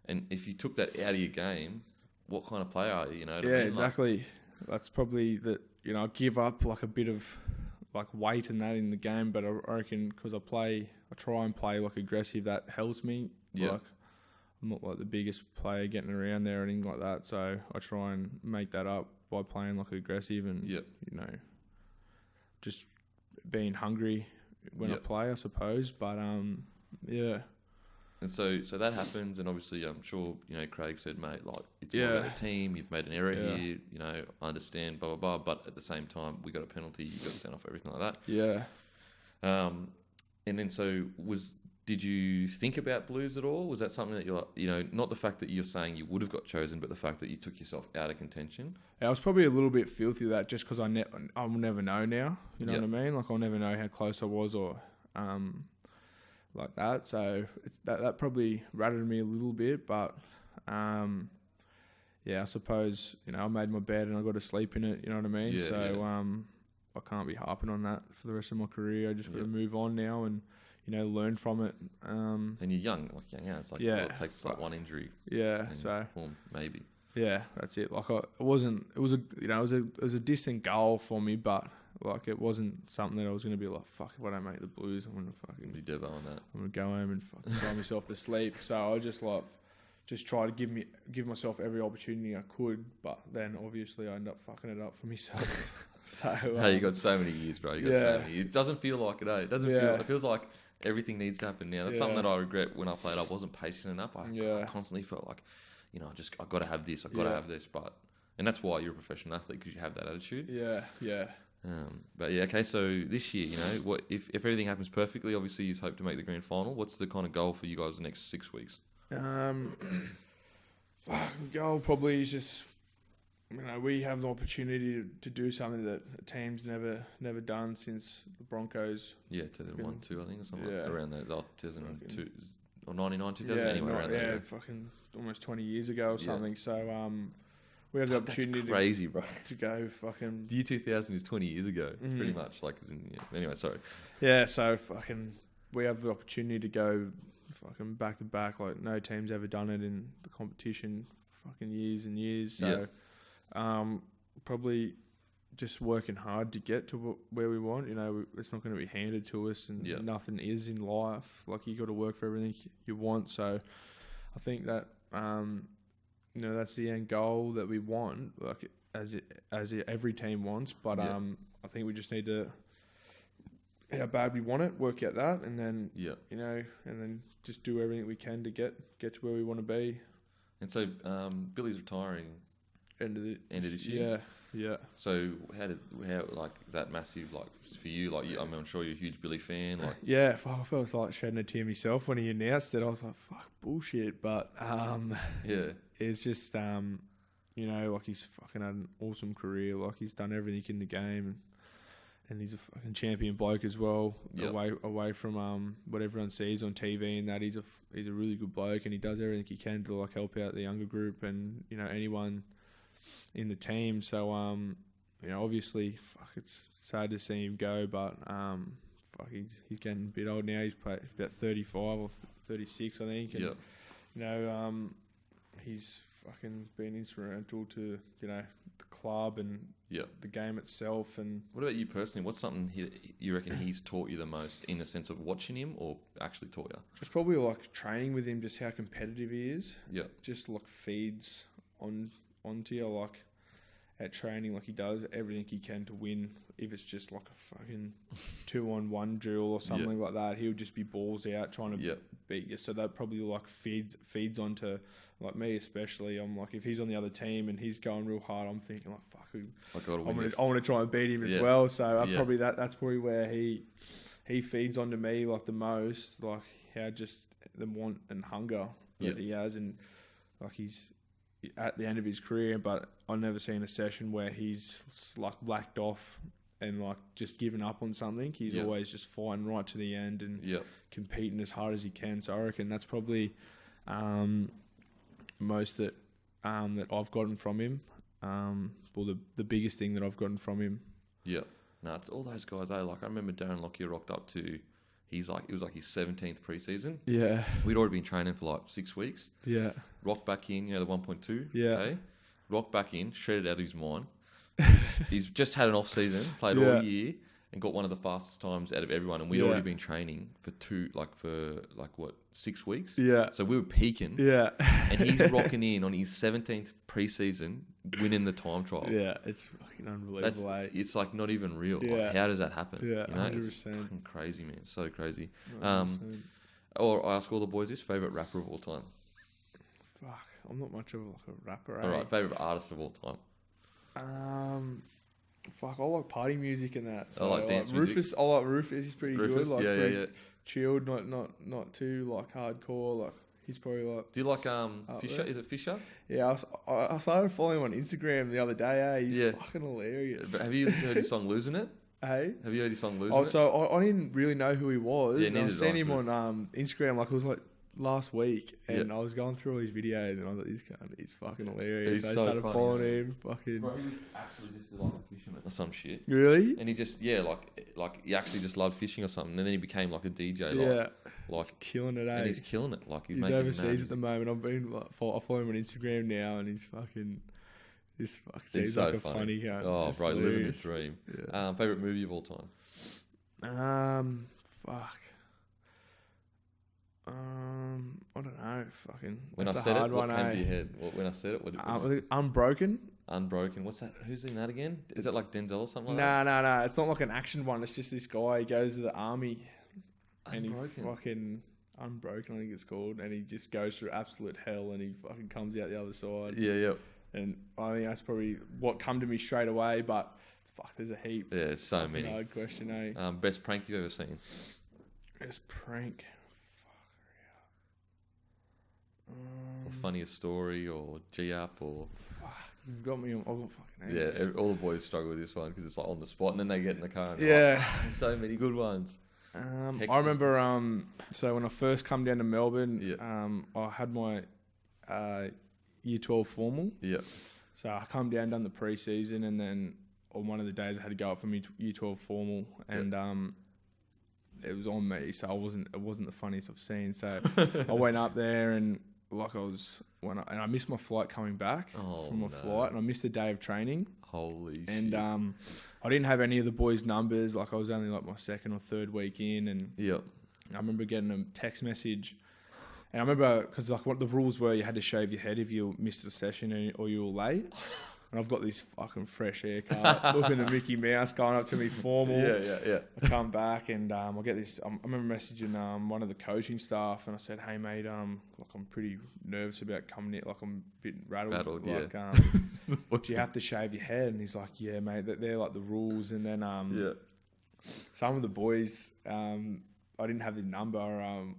Speaker 1: And if you took that out of your game, what kind of player are you? You know what I
Speaker 2: Yeah,
Speaker 1: mean?
Speaker 2: exactly. That's probably that. You know, I give up like a bit of like weight and that in the game, but I reckon because I try and play like aggressive, that helps me.
Speaker 1: Yeah.
Speaker 2: Like, I'm not like the biggest player getting around there or anything like that, so I try and make that up by playing like aggressive and you know, just being hungry when I play, I suppose. But yeah.
Speaker 1: And so that happens, and obviously I'm sure, you know, Craig said, mate, like, it's more about the team, you've made an error here, you know, I understand, blah, blah, blah, but at the same time, we got a penalty, you got to send off, everything like that.
Speaker 2: Yeah.
Speaker 1: And then so did you think about Blues at all? Was that something that you're like, you know, not the fact that you're saying you would have got chosen, but the fact that you took yourself out of contention?
Speaker 2: Yeah, I was probably a little bit filthy with that just because I'll never know now, you know what I mean? Like, I'll never know how close I was or... like that, so that probably rattled me a little bit, but I suppose, you know, I made my bed and I got to sleep in it, you know what I mean? I can't be harping on that for the rest of my career. I just got to move on now and, you know, learn from it.
Speaker 1: And you're young, it's like it takes like one injury.
Speaker 2: Yeah,
Speaker 1: maybe.
Speaker 2: Yeah, that's it. Like it was a distant goal for me, but like it wasn't something that I was going to be like, fuck, if I don't make the Blues, I'm going to fucking
Speaker 1: be devo on that.
Speaker 2: I'm going to go home and fucking cry myself to sleep. So I just try to give myself every opportunity I could, but then obviously I end up fucking it up for myself. So
Speaker 1: hey, you got so many years, bro. You got so many years. It doesn't feel like it, eh? It doesn't feel. It feels like everything needs to happen now. That's something that I regret when I played. I wasn't patient enough. I constantly felt like, you know, I got to have this. I got to have this. And that's why you're a professional athlete, because you have that attitude.
Speaker 2: Yeah.
Speaker 1: But yeah, okay. So this year, you know, what if everything happens perfectly? Obviously, you hope to make the grand final. What's the kind of goal for you guys the next 6 weeks?
Speaker 2: The goal probably is just, you know, we have the opportunity to do something that a team's never done since the Broncos.
Speaker 1: Yeah, 2001, 2, I think, or something. It's around that, 2002 or 99, 2000. Anyway, around that.
Speaker 2: Yeah, fucking almost 20 years ago or something. So we have the opportunity.
Speaker 1: That's crazy, bro.
Speaker 2: To go fucking.
Speaker 1: The year 2000 is 20 years ago, pretty much. Like, anyway, sorry.
Speaker 2: Yeah, so fucking, we have the opportunity to go fucking back to back. Like, no team's ever done it in the competition. Fucking years and years. So, probably just working hard to get to where we want. You know, it's not going to be handed to us, and nothing is in life. Like, you got to work for everything you want. So, I think that. You know, that's the end goal that we want, like as every team wants. But I think we just need to, how bad we want it, work out that, and then you know, and then just do everything we can to get to where we want to be.
Speaker 1: And so Billy's retiring end of this year.
Speaker 2: Yeah.
Speaker 1: So how like, is that massive, like, for you? Like, I mean, I'm sure you're a huge Billy fan. Like,
Speaker 2: yeah, I felt like shedding a tear myself when he announced it. I was like, fuck, bullshit. But it's just you know, like, he's fucking had an awesome career. Like, he's done everything in the game, and he's a fucking champion bloke as well. Away from what everyone sees on TV, and that he's a really good bloke, and he does everything he can to like help out the younger group and, you know, anyone in the team. So obviously, it's sad to see him go, but he's getting a bit old now. He's about 35 or 36, I think. And, he's fucking been instrumental to, the club and the game itself. And
Speaker 1: what about you personally? What's something you reckon he's taught you the most in the sense of watching him or actually taught you?
Speaker 2: It's probably like training with him, just how competitive he is.
Speaker 1: Yeah.
Speaker 2: Just like feeds onto you, like at training, like he does everything he can to win. If it's just like a fucking 2-on-1 drill or something like that, he'll just be balls out trying to beat you. So that probably like feeds onto, like me especially. I'm like, if he's on the other team and he's going real hard, I'm thinking like, fuck, I want to try and beat him as well. So probably that's probably where he feeds onto me like the most, like how just the want and hunger that he has, and like he's at the end of his career, but I've never seen a session where he's like lacked off and like just given up on something. He's always just fighting right to the end and competing as hard as he can. So I reckon that's probably most that I've gotten from him. Well, the biggest thing that I've gotten from him. Yeah.
Speaker 1: No, it's all those guys. Like I remember Darren Lockyer rocked up to. It was like his 17th preseason.
Speaker 2: Yeah.
Speaker 1: We'd already been training for like 6 weeks.
Speaker 2: Yeah.
Speaker 1: Rocked back in, the 1.2.
Speaker 2: Yeah.
Speaker 1: Okay. Rocked back in, shredded out of his mind. He's just had an off season, played all year, and got one of the fastest times out of everyone. And we'd already been training for 6 weeks.
Speaker 2: Yeah.
Speaker 1: So we were peaking.
Speaker 2: Yeah.
Speaker 1: And he's rocking in on his 17th preseason, winning the time trial.
Speaker 2: Yeah, it's fucking unbelievable.
Speaker 1: It's like not even real.
Speaker 2: Yeah.
Speaker 1: Like, how does that happen?
Speaker 2: Yeah, 100%.
Speaker 1: It's fucking crazy, man. So crazy. Or I ask all the boys this, favourite rapper of all time?
Speaker 2: Fuck, I'm not much of like a rapper.
Speaker 1: All right, favourite artist of all time.
Speaker 2: I like party music and that. So
Speaker 1: I like dance music.
Speaker 2: Rufus. I like Rufus. He's pretty good. Like
Speaker 1: yeah.
Speaker 2: Chilled, not too like hardcore. Like he's probably like.
Speaker 1: Do you like Fisher? There. Is it Fisher?
Speaker 2: Yeah, I started following him on Instagram the other day. He's fucking hilarious.
Speaker 1: But have you heard his song "Losing It"?
Speaker 2: Hey,
Speaker 1: have you heard his song "Losing It"?
Speaker 2: So I didn't really know who he was.
Speaker 1: Yeah,
Speaker 2: I seen him on Instagram. Like it was like last week, and I was going through all his videos, and I thought he's fucking hilarious. I started following him. Fucking.
Speaker 1: Bro, he was actually just like a fisherman or some shit.
Speaker 2: Really?
Speaker 1: And he just like he actually just loved fishing or something, and then he became like a DJ. Like
Speaker 2: he's killing it.
Speaker 1: And he's killing it. Like
Speaker 2: he's overseas at the moment. I follow him on Instagram now, and he's fucking. He's so like a funny guy.
Speaker 1: Oh, bro, living the dream. Yeah. Favorite movie of all time?
Speaker 2: Fuck. I don't know. Fucking.
Speaker 1: When I said it, what came to your head? When I said it, what did it
Speaker 2: Unbroken.
Speaker 1: Unbroken. What's that? Who's in that again? Is that like Denzel or something like that?
Speaker 2: No. It's not like an action one. It's just this guy. He goes to the army.
Speaker 1: Unbroken.
Speaker 2: And he fucking Unbroken, I think it's called. And he just goes through absolute hell, and he fucking comes out the other side.
Speaker 1: Yeah.
Speaker 2: And I think that's probably what come to me straight away. But fuck, there's a heap.
Speaker 1: Yeah, there's so many.
Speaker 2: Hard question, eh?
Speaker 1: Best prank you've ever seen?
Speaker 2: Best prank.
Speaker 1: Or funniest story, or G-up, or...
Speaker 2: Fuck, you've got me on... I've got fucking...
Speaker 1: Yeah, all the boys struggle with this one, because it's like on the spot, and then they get in the car and so many good ones.
Speaker 2: I remember, so when I first come down to Melbourne, I had my Year 12 formal.
Speaker 1: Yeah.
Speaker 2: So I come down, done the pre-season, and then on one of the days I had to go up for my Year 12 formal, and... it was on me, so it wasn't the funniest I've seen. So I went up there and I missed my flight coming back from my flight, and I missed a day of training.
Speaker 1: Holy shit!
Speaker 2: And I didn't have any of the boys' numbers. Like I was only like my second or third week in, and I remember getting a text message. And I remember because like what the rules were, you had to shave your head if you missed the session or you were late. And I've got this fucking fresh haircut, looking at Mickey Mouse, going up to me formal.
Speaker 1: Yeah.
Speaker 2: I come back and I get this. I remember messaging one of the coaching staff, and I said, "Hey mate, like I'm pretty nervous about coming in. Like I'm a bit rattled. Like, do you have to shave your head?" And he's like, "Yeah, mate. They're like the rules." And then some of the boys. I didn't have his number.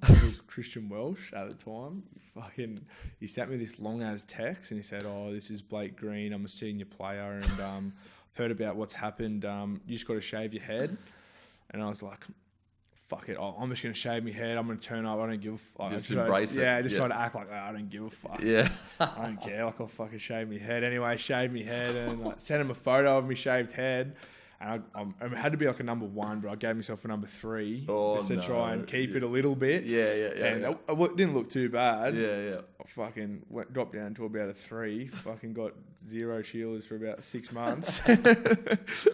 Speaker 2: It was Christian Welsh at the time. He sent me this long ass text, and he said, "Oh, this is Blake Green. I'm a senior player, and I've heard about what's happened. You just got to shave your head." And I was like, fuck it, I'm just going to shave my head. I'm going to turn up. I don't give a fuck.
Speaker 1: Just embrace it.
Speaker 2: Yeah, just trying to act like I don't give a fuck.
Speaker 1: Yeah.
Speaker 2: I don't care. Like, I'll fucking shave my head. Anyway, shaved my head and like, sent him a photo of me shaved head. And I had to be like a number 1, but I gave myself a number 3 just to try and keep it a little bit.
Speaker 1: Yeah.
Speaker 2: And it didn't look too bad.
Speaker 1: Yeah.
Speaker 2: I fucking dropped down to about a 3. Fucking got 0 Sheilas for about 6 months. And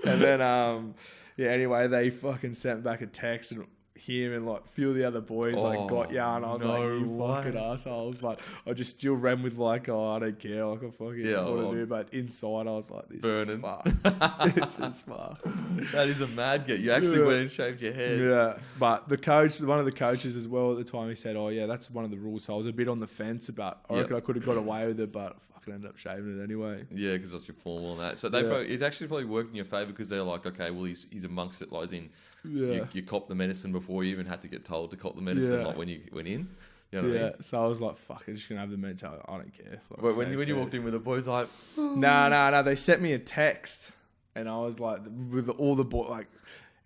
Speaker 2: then, anyway, they fucking sent back a text and him and like a few of the other boys got ya, and I was like, you fucking assholes. But I just still ran with like, I don't care, like I fucking want to do. But inside I was like, this is fucked. This is fucked.
Speaker 1: That is a mad get. You actually went and shaved your head.
Speaker 2: Yeah. But one of the coaches as well at the time, he said, that's one of the rules. So I was a bit on the fence about, I reckon I could have got away with it, but I fucking ended up shaving it anyway.
Speaker 1: Yeah, because that's your formal and that. So it's actually probably working in your favour, because they're like, okay, well, he's amongst it, like as in, you cop the medicine before you even had to get told to cop the medicine, like when you went in. You know what I mean? So
Speaker 2: I was like, fuck, I'm just going to have the mentality. I don't care.
Speaker 1: Like, when you walked in with the boys, like...
Speaker 2: No. They sent me a text, and I was like, with all the boys, like,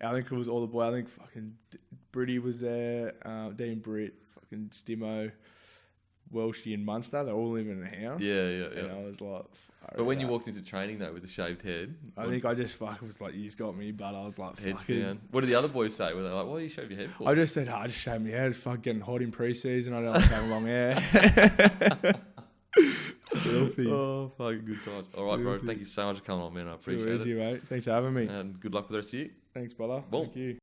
Speaker 2: I think it was all the boys. I think fucking Britty was there, Dean Britt, fucking Stimo, Welshie and Munster. They're all living in a house.
Speaker 1: Yeah.
Speaker 2: And I was like...
Speaker 1: But when you walked into training, though, with the shaved head...
Speaker 2: I think I just was like, he's got me, but I was like,
Speaker 1: heads down. What did the other boys say? Were they like, why do you shave your head for?
Speaker 2: I just said, I just shaved my head. It's fucking getting hot in pre-season. I don't like having long hair. Filthy.
Speaker 1: Oh, fucking good times. All right, bro. Thank you so much for coming on, man. I appreciate it.
Speaker 2: Mate. Thanks for having me.
Speaker 1: And good luck for the rest of the year.
Speaker 2: Thanks, brother.
Speaker 1: Boom.
Speaker 2: Thank you.